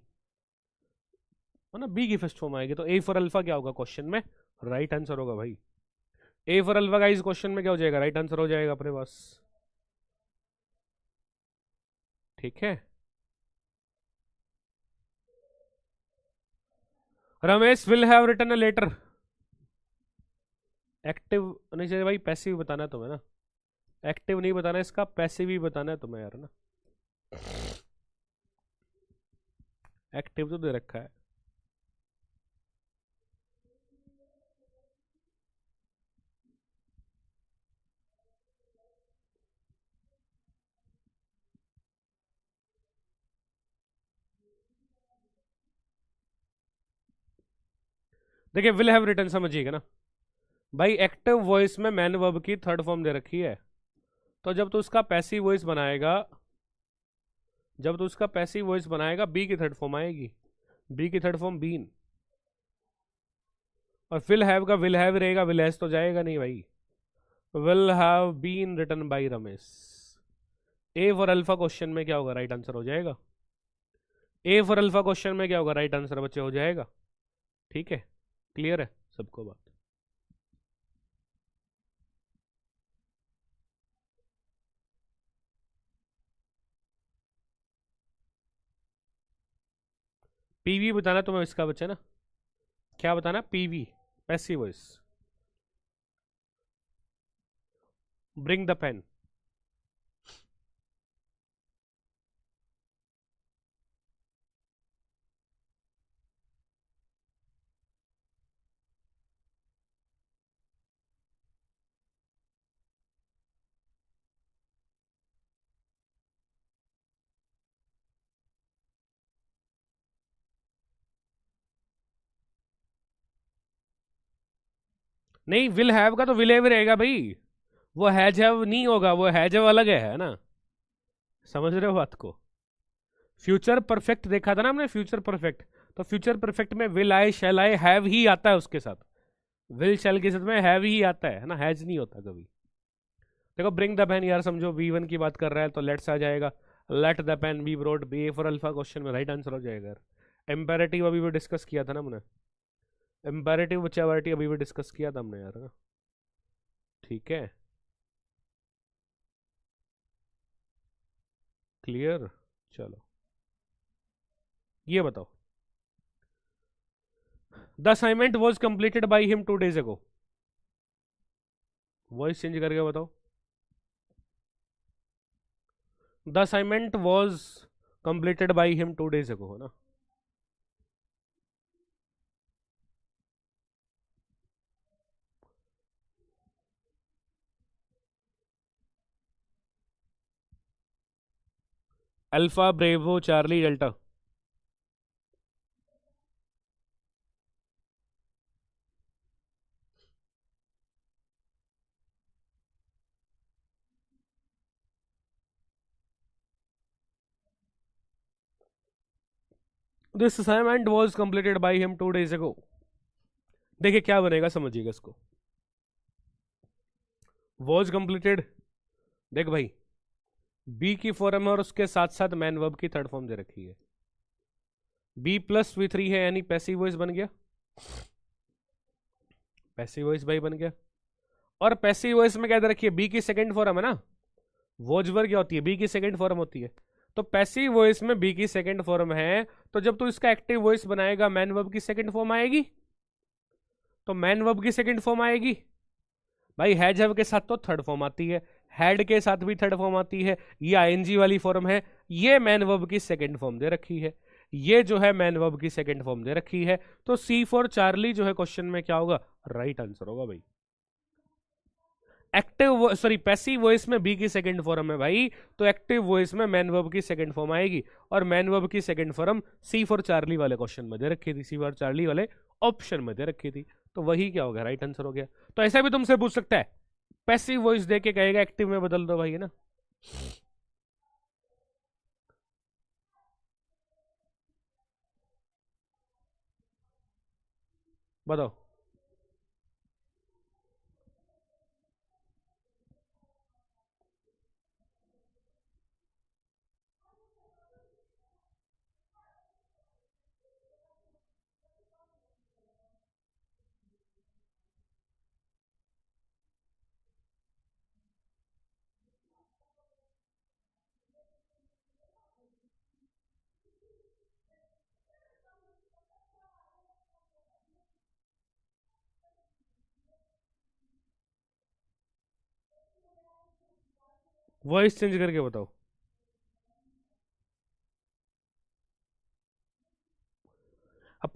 है ना, बी की फर्स्ट फॉर्म आएगी। तो ए फॉर अल्फा क्या होगा क्वेश्चन में, राइट आंसर होगा भाई। ए फॉर अल्फा का इस क्वेश्चन में क्या हो जाएगा, राइट आंसर हो जाएगा अपने पास। ठीक है। Ramesh will have written a letter, active नहीं चाहिए भाई, पैसिव बताना है तुम्हें ना, एक्टिव नहीं बताना इसका, पैसिव ही बताना है तुम्हें यार ना। एक्टिव तो दे रखा है। देखिए विल हैव रिटन समझिएगा ना भाई, एक्टिव वॉइस में मैन वर्ब की थर्ड फॉर्म दे रखी है, तो जब तो उसका पैसिव वॉइस बनाएगा, जब तो उसका पैसिव वॉइस बनाएगा बी की थर्ड फॉर्म आएगी, बी की थर्ड फॉर्म बीन। और विल हैव का विल हैव रहेगा, विल हैज तो जाएगा नहीं भाई। Will have been written by Ramesh. A for alpha question में क्या होगा, राइट आंसर हो जाएगा। ए फॉर अल्फा क्वेश्चन में क्या होगा, राइट आंसर बच्चे हो जाएगा। ठीक है, क्लियर है सबको बात। पीवी बताना तुम्हें इसका बच्चा ना, क्या बताना, PV passive voice. Bring the pen. नहीं, विल हैव का तो विल हैव रहेगा भाई, वो हैज हैव नहीं होगा, वो हैज हैव अलग है ना, समझ रहे हो बात को। फ्यूचर परफेक्ट देखा था ना हमने, फ्यूचर परफेक्ट, तो फ्यूचर परफेक्ट में will I shall I have ही आता है उसके साथ, विल शैल के साथ में हैव ही आता है ना, हैज नहीं होता कभी। देखो ब्रिंग द पेन यार समझो V1 की बात कर रहा है तो लेट्स आ जाएगा, let the pen be brought, B for alpha question में राइट आंसर हो जाएगा। एम्पेरेटिव अभी भी डिस्कस किया था ना हमने, एम्पेरेटिव बच्चावर्टी अभी भी डिस्कस किया था हमने यार ना। ठीक है, क्लियर। चलो ये बताओ, the assignment was completed by him 2 days ago। Voice change करके बताओ, the assignment was completed by him 2 days ago, है ना। Alpha bravo charlie delta. This assignment was completed by him 2 days ago। देखिए क्या बनेगा समझिएगा इसको, वॉज कंप्लीटेड। देख भाई, बी की फॉर्म है और उसके साथ साथ मैन वर्ब की थर्ड फॉर्म दे रखी है। बी प्लस V3 है, यानी पैसिव वॉइस बन गया। पैसिव वॉइस भाई बन गया। और पैसिव वॉइस में क्या दे रखी है? बी की सेकंड फॉर्म है ना। वॉज वर्ब क्या होती है? बी की सेकंड फॉर्म होती है। तो पैसिव वॉइस में बी की सेकंड फॉर्म है, तो जब तू इसका एक्टिव वॉइस बनाएगा मैन वर्ब की सेकंड फॉर्म आएगी। तो मैन वर्ब की सेकंड फॉर्म आएगी भाई। हैज हैव के साथ तो थर्ड फॉर्म आती है, हैड के साथ भी थर्ड फॉर्म आती है। ये आईएनजी वाली फॉर्म है, ये मैन वर्ब की सेकंड फॉर्म दे रखी है, ये जो है मैन वर्ब की सेकंड फॉर्म दे रखी है। तो सी फॉर चार्ली जो है क्वेश्चन में क्या होगा? राइट आंसर होगा भाई। एक्टिव सॉरी पैसिव वॉइस में बी की सेकंड फॉर्म है भाई, तो एक्टिव वॉइस में मैन वर्ब की सेकंड फॉर्म आएगी। और मैन वर्ब की second form C for charlie वाले क्वेश्चन में दे रखी थी, सी फॉर चार्ली वाले ऑप्शन में दे रखी थी। तो वही क्या हो गया? राइट आंसर हो गया। तो ऐसा भी तुमसे पूछ सकता है, पैसिव वॉइस दे के कहेगा एक्टिव में बदल दो भाई, है ना। बताओ। वॉइस चेंज करके बताओ।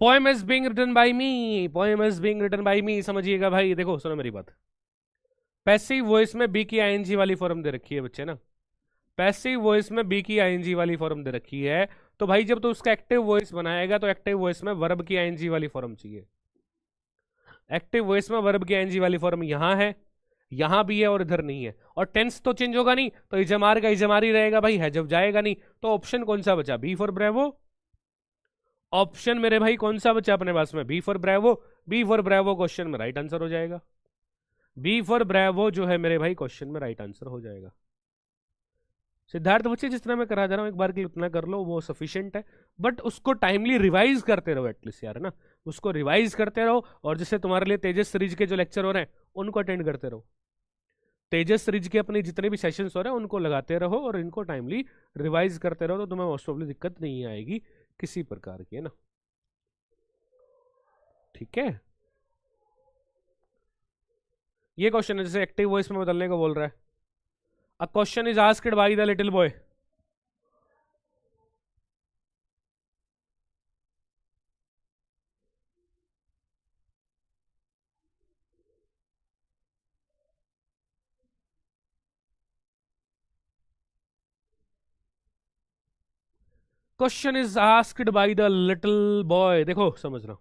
Poem is being written by me, poem is being written by me, समझिएगा भाई। देखो सुनो मेरी बात, पैसिव वॉइस में बी की आईएनजी वाली फॉर्म दे रखी है बच्चे ना। पैसिव वॉइस में बी की आईएनजी वाली फॉर्म दे रखी है, तो भाई जब तो उसका एक्टिव वॉइस बनाएगा तो एक्टिव वॉइस में वर्ब की आईएनजी वाली फॉर्म चाहिए। एक्टिव वॉइस में वर्ब की आईएनजी वाली फॉर्म यहां है, यहां भी है और इधर नहीं है। और टेंस तो चेंज होगा नहीं, तो इजमार का इजमार ही रहेगा भाई, है जब जाएगा नहीं। तो ऑप्शन कौन सा बचा? B for bravo. ऑप्शन मेरे भाई कौन सा बचा अपने पास में? B for bravo. B for bravo question में राइट आंसर हो जाएगा। बी फॉर ब्रेवो जो है मेरे भाई क्वेश्चन में राइट आंसर हो जाएगा। सिद्धार्थ बच्चे, जितना मैं करा दे रहा हूँ एक बार के लिए उतना कर लो, वो सफिशियंट है। बट उसको टाइमली रिवाइज करते रहो एटलीस्ट यार, ना। उसको रिवाइज करते रहो, और जैसे तुम्हारे लिए तेजस सीरीज के जो लेक्चर हो रहे हैं उनको अटेंड करते रहो। तेजस सीरीज के अपने जितने भी सेशंस हो रहे हैं उनको लगाते रहो, और इनको टाइमली रिवाइज करते रहो, तो तुम्हें मोस्ट प्रॉब्ली दिक्कत नहीं आएगी किसी प्रकार की, है ना। ठीक है। ये क्वेश्चन है, जैसे एक्टिव वॉइस में बदलने को बोल रहा है। A question is asked by the little boy. Question is asked by the little boy. देखो समझना,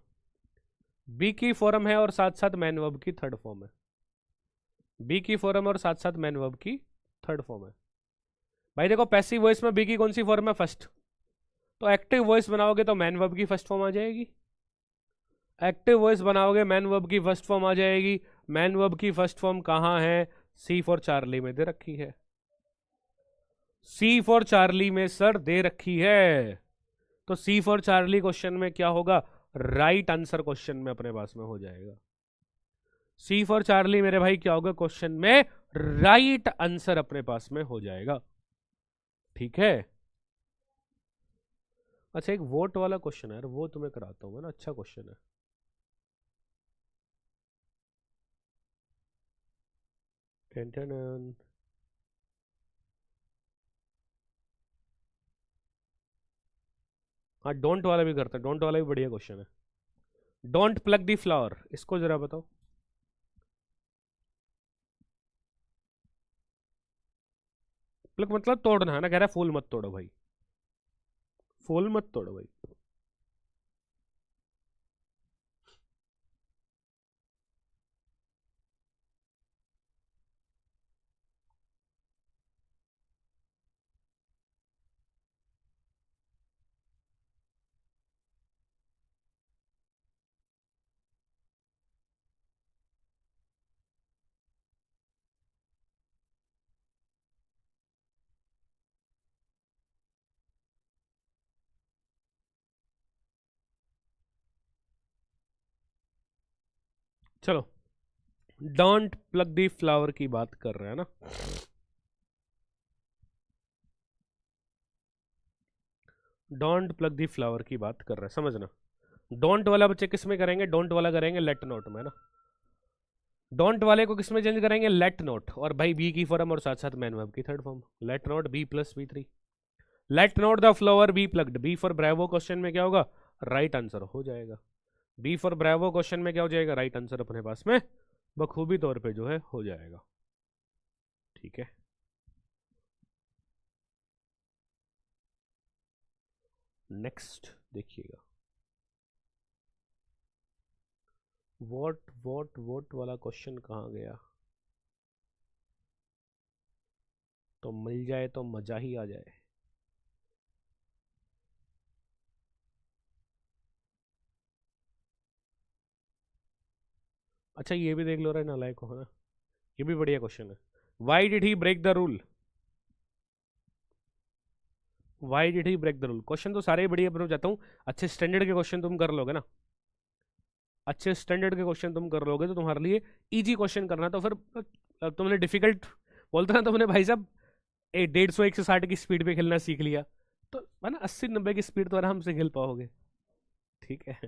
बी की फॉर्म है और साथ साथ मैन वर्ब की थर्ड फॉर्म है। बी की फॉर्म और साथ साथ मैन वर्ब की थर्ड फॉर्म है भाई। देखो पैसिव वॉइस में बी की कौन सी फॉर्म है? फर्स्ट। तो एक्टिव वॉइस बनाओगे तो मैन वर्ब की फर्स्ट फॉर्म आ जाएगी। एक्टिव वॉइस बनाओगे मैन वर्ब की फर्स्ट फॉर्म आ जाएगी। मैन वर्ब की फर्स्ट फॉर्म कहां है? सी फॉर चार्ली में दे रखी है। सी फॉर चार्ली में सर दे रखी है। तो सी फॉर चार्ली क्वेश्चन में क्या होगा? राइट आंसर क्वेश्चन में अपने पास में हो जाएगा। सी फॉर चार्ली मेरे भाई क्या होगा क्वेश्चन में? राइट आंसर अपने पास में हो जाएगा। ठीक है। अच्छा, एक वोट वाला क्वेश्चन है, वो तुम्हें कराता हूँ ना, अच्छा क्वेश्चन है। Ten ten. हाँ, डोंट वाला भी करते हैं, डोंट वाला भी बढ़िया क्वेश्चन है। डोंट प्लग दी फ्लावर, इसको जरा बताओ। प्लग मतलब तोड़ना है ना, कह रहा है फूल मत तोड़ो भाई। फूल मत तोड़ो भाई। चलो, डोंट प्लग दी फ्लावर की बात कर रहे हैं ना। डोंट प्लग दी फ्लावर की बात कर रहे हैं, समझना। डोंट वाला बच्चे किस में करेंगे? डोंट वाला करेंगे लेट नोट में ना। डोंट वाले को किस में चेंज करेंगे? लेट नोट, और भाई बी की फॉर्म और साथ साथ मैन वर्ब की third form, let not be plus B three. Let not the flower be plugged. B for bravo question में क्या होगा? राइट आंसर हो जाएगा। बी फॉर ब्रावो क्वेश्चन में क्या हो जाएगा? राइट आंसर अपने पास में बखूबी तौर पे जो है हो जाएगा। ठीक है, नेक्स्ट देखिएगा। वोट वाला क्वेश्चन कहाँ गया? तो मिल जाए तो मजा ही आ जाए। अच्छा, ये भी देख लो रहे नालायक हो, है ना। ये भी बढ़िया क्वेश्चन है। Why did he break the rule? Why did he break the rule? Question तो सारे ही बढ़िया, पर मैं चाहता हूँ अच्छे स्टैंडर्ड के क्वेश्चन तुम कर लोगे ना। अच्छे स्टैंडर्ड के क्वेश्चन तुम कर लोगे तो तुम्हारे लिए इजी क्वेश्चन करना, तो फिर तुमने डिफिकल्ट बोलते ना, तुमने भाई साहब 150 160 की स्पीड पे खेलना सीख लिया, तो है ना 80 90 की स्पीड तो आराम से खेल पाओगे। ठीक है,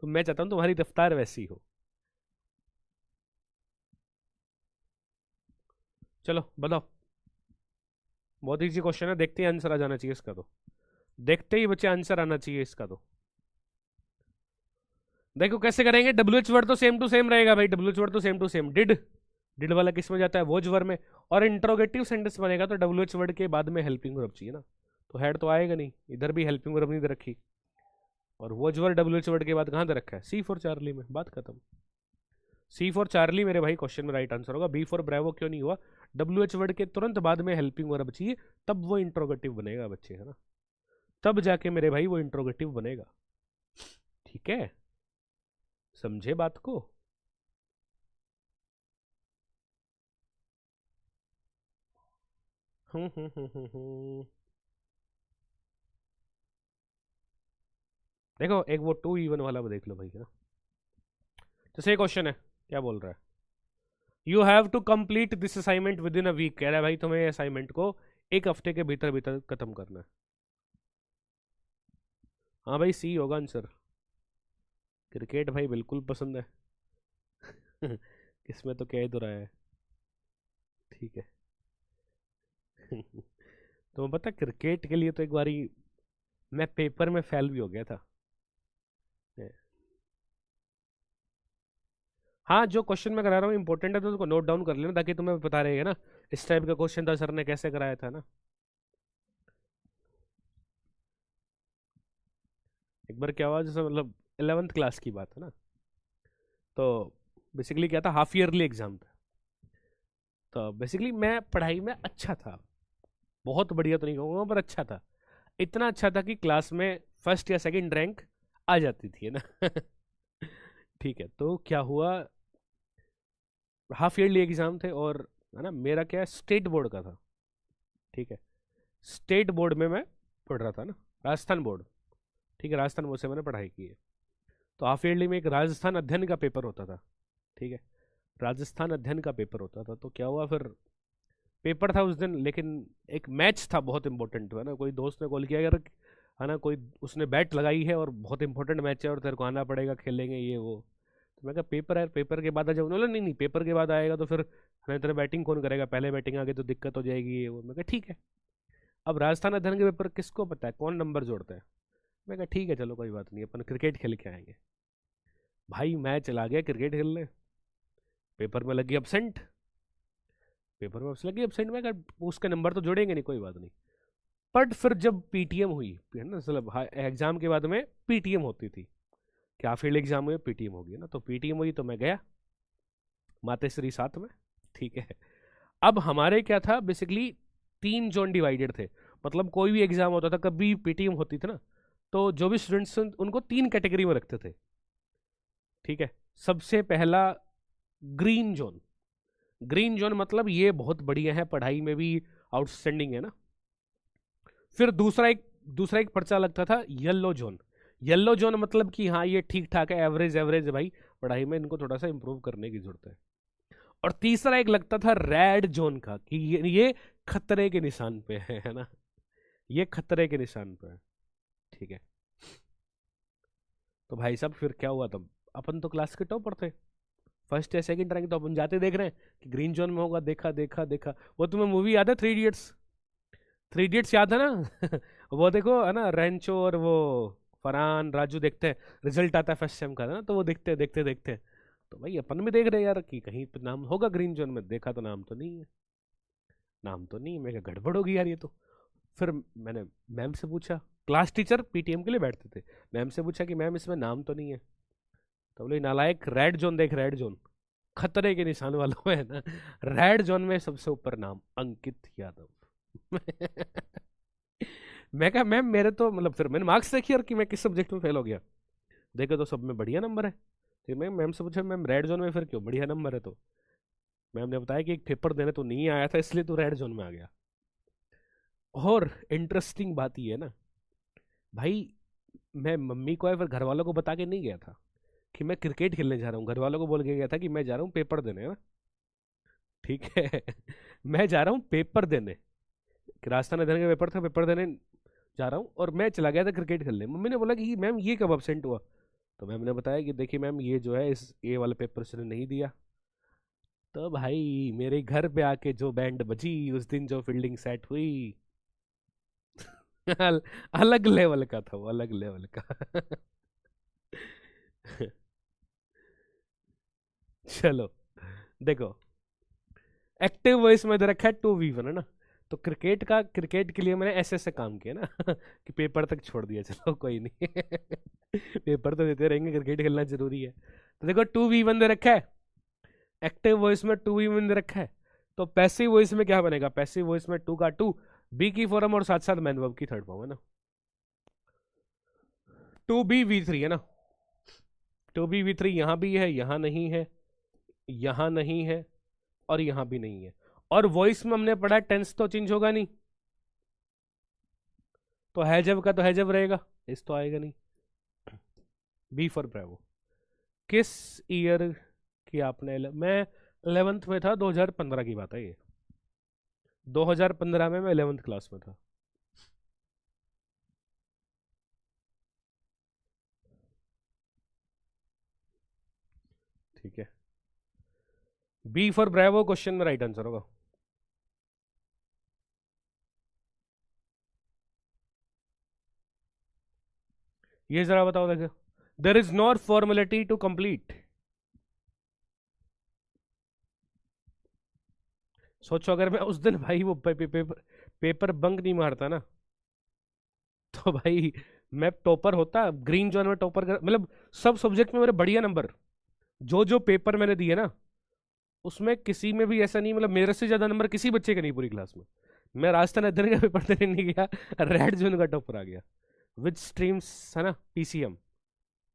तो मैं चाहता हूँ तुम्हारी रफ्तार वैसी हो। चलो बताओ, बहुत इजी क्वेश्चन है, देखते ही आंसर आ जाना चाहिए इसका तो। देखते ही बच्चे आंसर आना चाहिए इसका तो। देखो कैसे करेंगे, डब्ल्यू एच वर्ड तो सेम टू सेम रहेगा भाई, डब्ल्यू एच वर्ड तो सेम टू सेम। डिड वाला किस में जाता है? वोज वर्ड में। और इंट्रोगेटिव सेंटेंस बनेगा तो डब्ल्यू एच वर्ड के बाद में हेल्पिंग वर्ब चाहिए ना, तो हेड तो आएगा नहीं, इधर भी हेल्पिंग वर्ब नहीं दे रखी। और whose word W H word के बाद कहां दे रखा है? सी फॉर चार्ली में, बात खत्म। सी फॉर चार्ली मेरे भाई क्वेश्चन में राइट आंसर होगा। बी फॉर ब्रेवो क्यों नहीं हुआ? डब्ल्यू एच वर्ड के तुरंत बाद में हेल्पिंग वर्ब चाहिए, तब वो इंट्रोगेटिव बनेगा बच्चे, है ना। तब जाके मेरे भाई वो इंट्रोगेटिव बनेगा। ठीक है, समझे बात को? देखो एक वो 2 even वाला भी देख लो भाई, है ना। जैसे क्वेश्चन है, क्या बोल रहा है? You have to complete this assignment within a week. कह रहा है भाई तुम्हें असाइनमेंट को एक हफ्ते के भीतर भीतर खत्म करना है। हाँ भाई, सी होगा आंसर। क्रिकेट भाई बिल्कुल पसंद है। इसमें तो कह ही तो रहा है। ठीक है। तो पता क्रिकेट के लिए तो एक बारी मैं पेपर में फेल भी हो गया था। हाँ, जो क्वेश्चन मैं करा रहा हूँ इंपॉर्टेंट है तो उसको नोट डाउन कर लेना, ताकि तुम्हें पता रहेगा ना इस टाइप का क्वेश्चन था, सर ने कैसे कराया था ना। एक बार क्या हुआ, जैसे मतलब 11th क्लास की बात है ना, तो बेसिकली क्या था, हाफ ईयरली एग्जाम था। तो बेसिकली मैं पढ़ाई में अच्छा था, बहुत बढ़िया तो नहीं कहूँगा पर अच्छा था। इतना अच्छा था कि क्लास में फर्स्ट या सेकंड रैंक आ जाती थी, है ना। ठीक है, तो क्या हुआ, हाफ ईयरली एग्जाम थे, और है ना मेरा क्या स्टेट बोर्ड का था। ठीक है, स्टेट बोर्ड में मैं पढ़ रहा था ना, राजस्थान बोर्ड। ठीक है, राजस्थान बोर्ड से मैंने पढ़ाई की है। तो हाफ ईयरली में एक राजस्थान अध्ययन का पेपर होता था। ठीक है, राजस्थान अध्ययन का पेपर होता था, तो क्या हुआ फिर, पेपर था उस दिन, लेकिन एक मैच था बहुत इंपॉर्टेंट, है ना। कोई दोस्त ने कॉल किया यार, है ना, कोई उसने बैट लगाई है और बहुत इंपॉर्टेंट मैच है और तेरे को आना पड़ेगा, खेलेंगे ये वो। तो मैं कहा पेपर है, पेपर के बाद आ जाओ। बोला नहीं नहीं, पेपर के बाद आएगा तो फिर है ना, तेरा बैटिंग कौन करेगा, पहले बैटिंग आ गई तो दिक्कत हो जाएगी ये वो। मैं कहा ठीक है। अब राजस्थान अध्ययन के पेपर किसको पता है कौन नंबर जोड़ता है। मैं कहा ठीक है, चलो कोई बात नहीं, अपन क्रिकेट खेल के आएंगे। भाई मैं चला गया क्रिकेट खेलने, पेपर में लगी अपसेंट। पेपर में लगी अपसेंट, में कहा उसके नंबर तो जोड़ेंगे नहीं, कोई बात नहीं। बट फिर जब पीटीएम हुई, है ना, मतलब एग्जाम के बाद में पीटीएम होती थी, क्या फील्ड एग्जाम हुए पीटीएम होगी ना, तो पीटीएम हुई तो मैं गया मातेश्वरी साथ में। ठीक है, अब हमारे क्या था बेसिकली, 3 जोन डिवाइडेड थे। मतलब कोई भी एग्जाम होता था, कभी पीटीएम होती थी ना, तो जो भी स्टूडेंट्स उनको 3 कैटेगरी में रखते थे। ठीक है, सबसे पहला ग्रीन जोन। ग्रीन जोन मतलब ये बहुत बढ़िया है, पढ़ाई में भी आउटस्टैंडिंग है ना। फिर दूसरा एक पर्चा लगता था येलो जोन। येलो जोन मतलब कि हाँ ये ठीक ठाक है, एवरेज एवरेज है भाई, पढ़ाई में इनको थोड़ा सा इंप्रूव करने की जरूरत है। और तीसरा एक लगता था रेड जोन का, कि ये खतरे के निशान पे है ना, ये खतरे के निशान पे है। ठीक है, तो भाई साहब फिर क्या हुआ तब, अपन तो क्लास के टॉपर थे, फर्स्ट या सेकंड रैंक, तो अपन जाते देख रहे हैं कि ग्रीन जोन में होगा, देखा देखा देखा। वो तुम्हें मूवी याद है 3 इडियट्स? 3 इडियट्स याद है ना? वो देखो है ना, रेंचो और वो फरहान राजू देखते हैं, रिजल्ट आता है फर्स्ट सेम का ना, तो वो देखते देखते देखते, तो भाई अपन भी देख रहे हैं यार कि कहीं पे नाम होगा ग्रीन जोन में, देखा तो नाम तो नहीं है, नाम तो नहीं है, मैं क्या गड़बड़ होगी यार ये तो। फिर मैंने मैम से पूछा, क्लास टीचर पीटीएम के लिए बैठते थे, मैम से पूछा कि मैम इसमें नाम तो नहीं है, तो बोले नालायक रेड जोन देख, रेड जोन खतरे के निशान वालों में है ना, रेड जोन में सबसे ऊपर नाम अंकित यादव। मैं कहा मैम मेरे तो मतलब, फिर मैंने मार्क्स देखी और कि मैं किस सब्जेक्ट में फेल हो गया, देखे तो सब में बढ़िया नंबर है। फिर मैं मैम से पूछा मैम रेड जोन में फिर क्यों बढ़िया नंबर है, तो मैम ने बताया कि एक पेपर देने तो नहीं आया था इसलिए तो रेड जोन में आ गया। और इंटरेस्टिंग बात ये है ना भाई, मैं मम्मी को या फिर घर वालों को बता के नहीं गया था कि मैं क्रिकेट खेलने जा रहा हूँ, घर वालों को बोल के गया था कि मैं जा रहा हूँ पेपर देने, है ना, ठीक है। मैं जा रहा हूँ पेपर देने, कि राजस्थान अध्ययन का पेपर था, पेपर देने जा रहा हूँ, और मैं चला गया था क्रिकेट खेलने। मम्मी ने बोला कि मैम ये कब अब्सेंट हुआ, तो मैम ने बताया कि देखिए मैम ये जो है इस ये वाले पेपर से नहीं दिया। तो भाई मेरे घर पे आके जो बैंड बजी उस दिन, जो फील्डिंग सेट हुई, अलग लेवल का था वो, अलग लेवल का। चलो देखो, एक्टिव वॉइस में दे रखा है 2v1 है ना, तो क्रिकेट के लिए मैंने ऐसे ऐसे काम किया ना, कि पेपर तक छोड़ दिया, चलो कोई नहीं। पेपर तो देते रहेंगे, क्रिकेट खेलना जरूरी है। तो देखो 2v1 दे रखा है, एक्टिव वॉइस में 2v1 दे रखा है, तो पैसिव वॉइस में क्या बनेगा, पैसिव वॉइस में 2 का 2, बी की फॉर्म और साथ साथ मैन वर्ब की थर्ड फॉर्म है ना, 2b v3 है ना, 2b v3 यहां भी है, यहां नहीं है, यहां नहीं है, और यहां भी नहीं है। और वॉइस में हमने पढ़ा टेंस तो चेंज होगा नहीं, तो हैजब का तो हैजब रहेगा, इस तो आएगा नहीं। बी फॉर ब्रेवो, किस ईयर की आपने मैं 11th में था, 2015 की बात है ये, 2015 में मैं 11th क्लास में था। ठीक है, बी फॉर ब्रेवो क्वेश्चन में राइट आंसर होगा। ये जरा बताओ देखो, there is not formality to complete. सोचो अगर मैं उस दिन भाई वो पेपर बंक नहीं मारता ना, तो भाई मैं टॉपर होता, ग्रीन जोन में टॉपर कर, मतलब सब सब्जेक्ट में मेरे बढ़िया नंबर, जो जो पेपर मैंने दिए ना उसमें किसी में भी ऐसा नहीं, मतलब मेरे से ज्यादा नंबर किसी बच्चे का नहीं पूरी क्लास में। मैं राजस्थान अध्ययन का पेपर देने नहीं गया, रेड जोन का टॉपर आ गया। विच स्ट्रीम्स है ना, पीसीएम,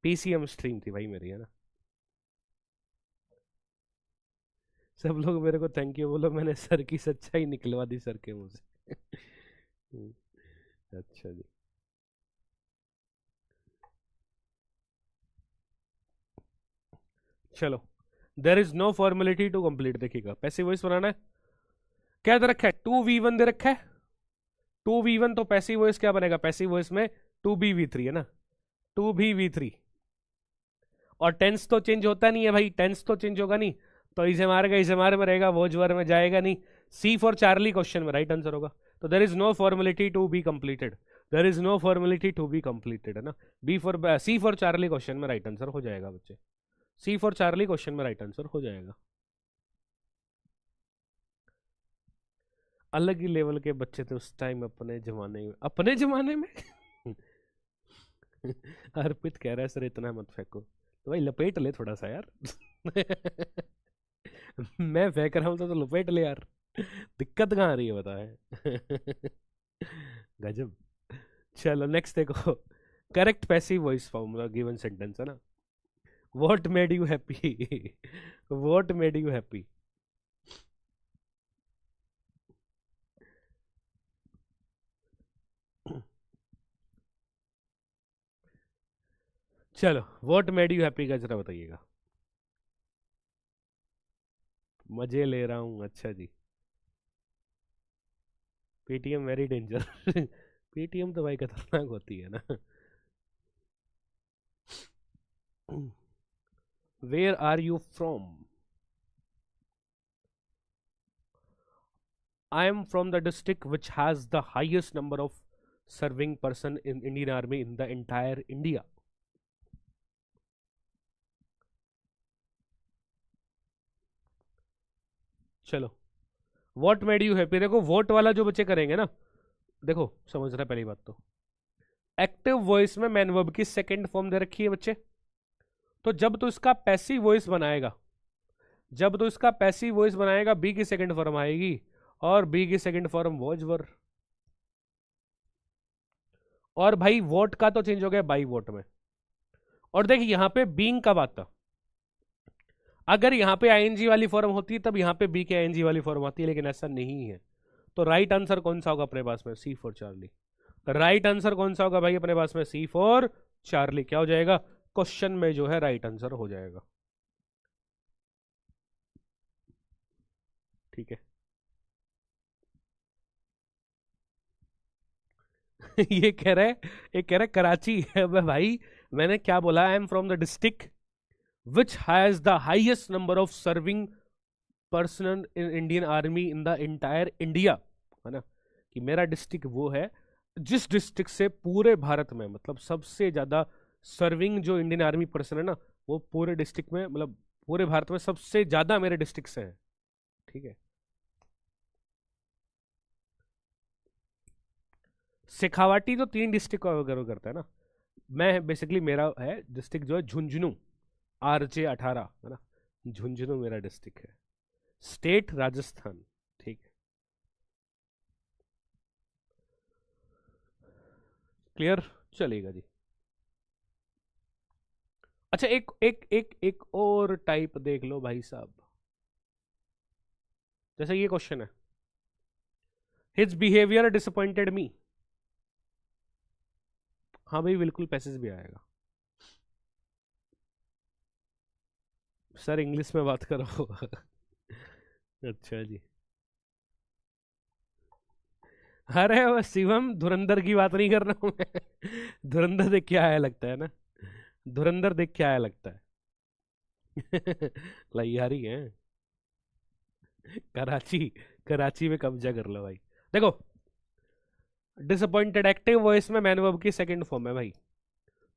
पीसीएम स्ट्रीम थी भाई मेरी, है ना। सब लोग मेरे को थैंक यू बोलो, मैंने सर की सच्चाई निकलवा दी सर के मुंह से। अच्छा जी, चलो, there is no formality to complete, देखिएगा पैसिव वॉइस बनाना है, क्या दे रखा है 2v1 दे रखा है, 2v1 तो पैसिव वॉइस क्या बनेगा, पैसिव वॉइस में 2b v3 है ना, 2b v3। और टेंस तो चेंज होता नहीं है भाई, टेंस तो चेंज होगा नहीं, तो इजमार का इजमार में रहेगा, वो ज्वर में जाएगा नहीं। सी फॉर चार्ली क्वेश्चन में राइट आंसर होगा, तो there is no formality to be completed, there is no formality to be completed है ना। B for C for Charlie question में राइट आंसर हो जाएगा बच्चे, सी फॉर चार्ली क्वेश्चन में राइट आंसर हो जाएगा। अलग ही लेवल के बच्चे थे उस टाइम अपने जमाने में, अपने जमाने में। अर्पित कह रहा है सर इतना मत फेंको, तो भाई लपेट ले थोड़ा सा यार। मैं फेंक रहा हूं तो लपेट ले यार, दिक्कत कहाँ आ रही है बताए। गजब। चलो नेक्स्ट देखो, correct passive voice formula given sentence है ना, what made you happy, what made you happy. चलो व्हाट मेड यू हैप्पी का जरा बताइएगा। मजे ले रहा हूँ, अच्छा जी। Paytm very danger. पेटीएम तो भाई खतरनाक होती है ना। Where are you from? I am from the district which has the highest number of serving person in Indian Army in the entire India. चलो, वॉट मेड यू हैप्पी, देखो वोट वाला जो बच्चे करेंगे ना, देखो समझ रहे पहली बात तो एक्टिव वॉइस में मैन वर्ब की सेकंड फॉर्म दे रखी है बच्चे। तो जब तो इसका पैसिव वॉइस बनाएगा, जब तो इसका पैसिव वॉइस बनाएगा बी की सेकंड फॉर्म आएगी, और बी की सेकंड फॉर्म वॉज वर। और भाई वोट का तो चेंज हो गया बाई वोट में। और देखिए यहां पे बीइंग कब आता, अगर यहां पे आईएनजी वाली फॉर्म होती है तब यहां पे बी के आईएनजी वाली फॉर्म आती है, लेकिन ऐसा नहीं है। तो राइट आंसर कौन सा होगा अपने पास में? सी फॉर चार्ली। राइट आंसर कौन सा होगा भाई अपने पास में? सी फॉर चार्ली। क्या हो जाएगा क्वेश्चन में जो है राइट आंसर हो जाएगा। ठीक है। ये कह रहे, ये कह रहे कराची है भाई। मैंने क्या बोला? I am from the district which has the highest number of serving person in Indian army in the entire India, है ना। कि मेरा डिस्ट्रिक्ट वो है जिस डिस्ट्रिक्ट से पूरे भारत में, मतलब सबसे ज्यादा सर्विंग जो इंडियन आर्मी पर्सन है ना, वो पूरे डिस्ट्रिक्ट में, मतलब पूरे भारत में सबसे ज्यादा मेरे डिस्ट्रिक्ट से है। ठीक है। शेखावाटी तो 3 डिस्ट्रिक्ट का कवर करता है ना। मैं बेसिकली मेरा है डिस्ट्रिक्ट जो है झुंझुनू, RJ18, है ना। झुंझुनू मेरा डिस्ट्रिक्ट है। स्टेट राजस्थान। ठीक है, क्लियर, चलेगा जी। अच्छा, एक एक एक एक और टाइप देख लो भाई साहब। जैसे ये क्वेश्चन है, हिज बिहेवियर डिसअपॉइंटेड मी। हाँ भाई बिल्कुल पैसेज भी आएगा। सर इंग्लिश में बात करो। अच्छा जी। अरे वो शिवम, धुरंधर की बात नहीं कर रहा हूं मैं। धुरंधर देख के आया लगता है ना, धुरंधर देख के आया लगता है। लैयारी है। कराची, कराची में कब्जा कर लो भाई। देखो डिसअपॉइंटेड एक्टिव वॉइस में मैन वर्ब की सेकंड फॉर्म है भाई।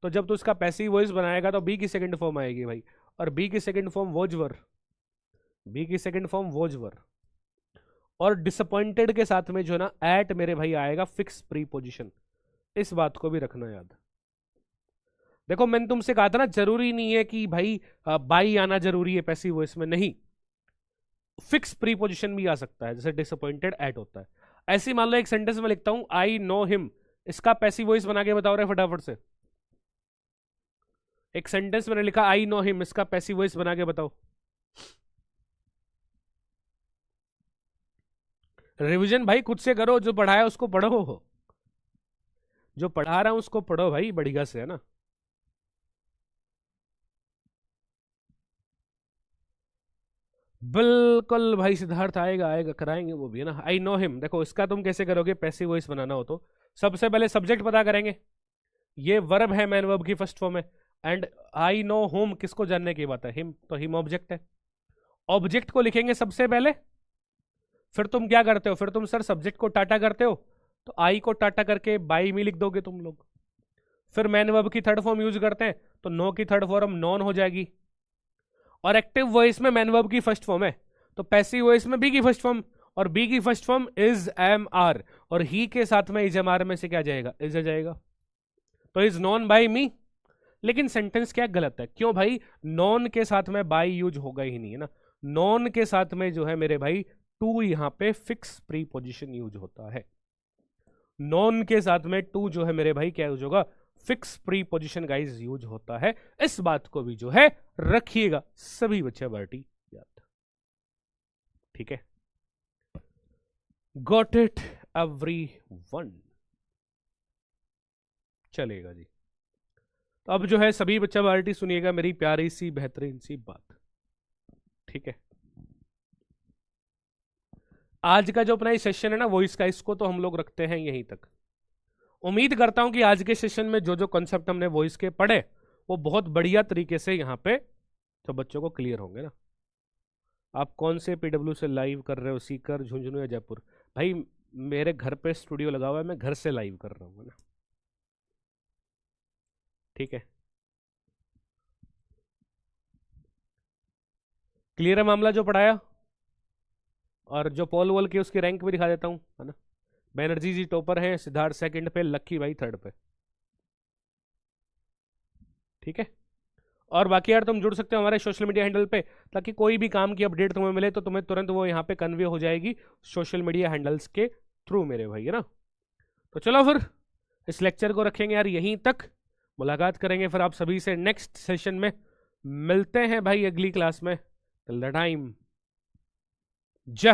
तो जब तो उसका पैसिव वॉइस बनाएगा तो बी की सेकंड फॉर्म आएगी भाई। और बी की सेकंड फॉर्म वोजवर, बी की सेकंड फॉर्म वोजवर। और डिसअपॉइंटेड के साथ में जो ना एट मेरे भाई आएगा फिक्स प्रीपोजिशन। इस बात को भी रखना याद। देखो मैंने तुमसे कहा था ना, जरूरी नहीं है कि भाई बाई आना जरूरी है पैसिव वॉइस में, नहीं। फिक्स प्रीपोजिशन भी आ सकता है, जैसे डिसअपॉइंटेड एट होता है। ऐसी मान लो एक सेंटेंस में लिखता हूं आई नो हिम, इसका पैसिव वॉइस बना के बताओ रहे फटाफट से। एक सेंटेंस मैंने लिखा आई नो हिम, इसका पैसिव वॉइस बना के बताओ। रिवीजन भाई खुद से करो, जो पढ़ाया उसको पढ़ो, जो पढ़ा रहा हूं उसको पढ़ो भाई बढ़िया से, है ना। बिल्कुल भाई सिद्धार्थ, आएगा आएगा, कराएंगे वो भी, है ना। आई नो हिम, देखो इसका तुम कैसे करोगे पैसिव वॉइस बनाना हो तो सबसे पहले सब्जेक्ट पता करेंगे। ये वर्ब है, मैन वर्ब की फर्स्ट फॉर्म है। एंड आई नो होम किसको जानने की बात है? हिम, तो हिम ऑब्जेक्ट है। ऑब्जेक्ट को लिखेंगे सबसे पहले, फिर तुम क्या करते हो, फिर तुम सर सब्जेक्ट को टाटा करते हो, तो आई को टाटा करके बाई में लिख दोगे तुम लोग। फिर मैन वर्ब की थर्ड फॉर्म यूज करते हैं, तो नो की थर्ड फॉर्म नॉन हो जाएगी। और एक्टिव वॉइस में मैन वर्ब की फर्स्ट फॉर्म है, तो पैसिव वॉइस में बी की फर्स्ट फॉर्म, और बी की first form is am are, और ही के साथ में इज एम आर में से क्या जाएगा? इज आ जाएगा। तो इज नॉन बाई मी। लेकिन सेंटेंस क्या गलत है, क्यों भाई? नॉन के साथ में बाई यूज होगा ही नहीं, है ना। नॉन के साथ में जो है मेरे भाई टू यहां पे फिक्स प्रीपोजिशन यूज होता है। नॉन के साथ में टू जो है मेरे भाई क्या यूज होगा? फिक्स प्रीपोजिशन गाइज यूज होता है। इस बात को भी जो है रखिएगा सभी बच्चे बार्टी याद। ठीक है, गॉट इट एवरीवन? चलेगा जी। तो अब जो है सभी बच्चा बार्टी सुनिएगा मेरी प्यारी सी बेहतरीन सी बात। ठीक है, आज का जो अपना सेशन है ना वॉइस का, इसको तो हम लोग रखते हैं यहीं तक। उम्मीद करता हूं कि आज के सेशन में जो जो कॉन्सेप्ट हमने वॉइस के पढ़े वो बहुत बढ़िया तरीके से यहाँ पे तो बच्चों को क्लियर होंगे ना। आप कौन से पीडब्ल्यू से लाइव कर रहे हो, सीकर, झुंझुनू या जयपुर? भाई मेरे घर पे स्टूडियो लगा हुआ है, मैं घर से लाइव कर रहा हूँ ना, ठीक है। क्लियर है मामला जो पढ़ाया? और जो पोल वोल की उसकी रैंक भी दिखा देता हूँ, है ना। बैनर्जी जी टॉपर है, सिद्धार्थ सेकंड पे, लक्की भाई थर्ड पे, ठीक है। और बाकी यार तुम जुड़ सकते हो हमारे सोशल मीडिया हैंडल पे, ताकि कोई भी काम की अपडेट तुम्हें मिले तो तुम्हें तुरंत वो यहाँ पे कन्वे हो जाएगी सोशल मीडिया हैंडल्स के थ्रू मेरे भाई, है ना। तो चलो फिर इस लेक्चर को रखेंगे यार यहीं तक, मुलाकात करेंगे फिर आप सभी से नेक्स्ट सेशन में। मिलते हैं भाई अगली क्लास में। टिल द टाइम, जय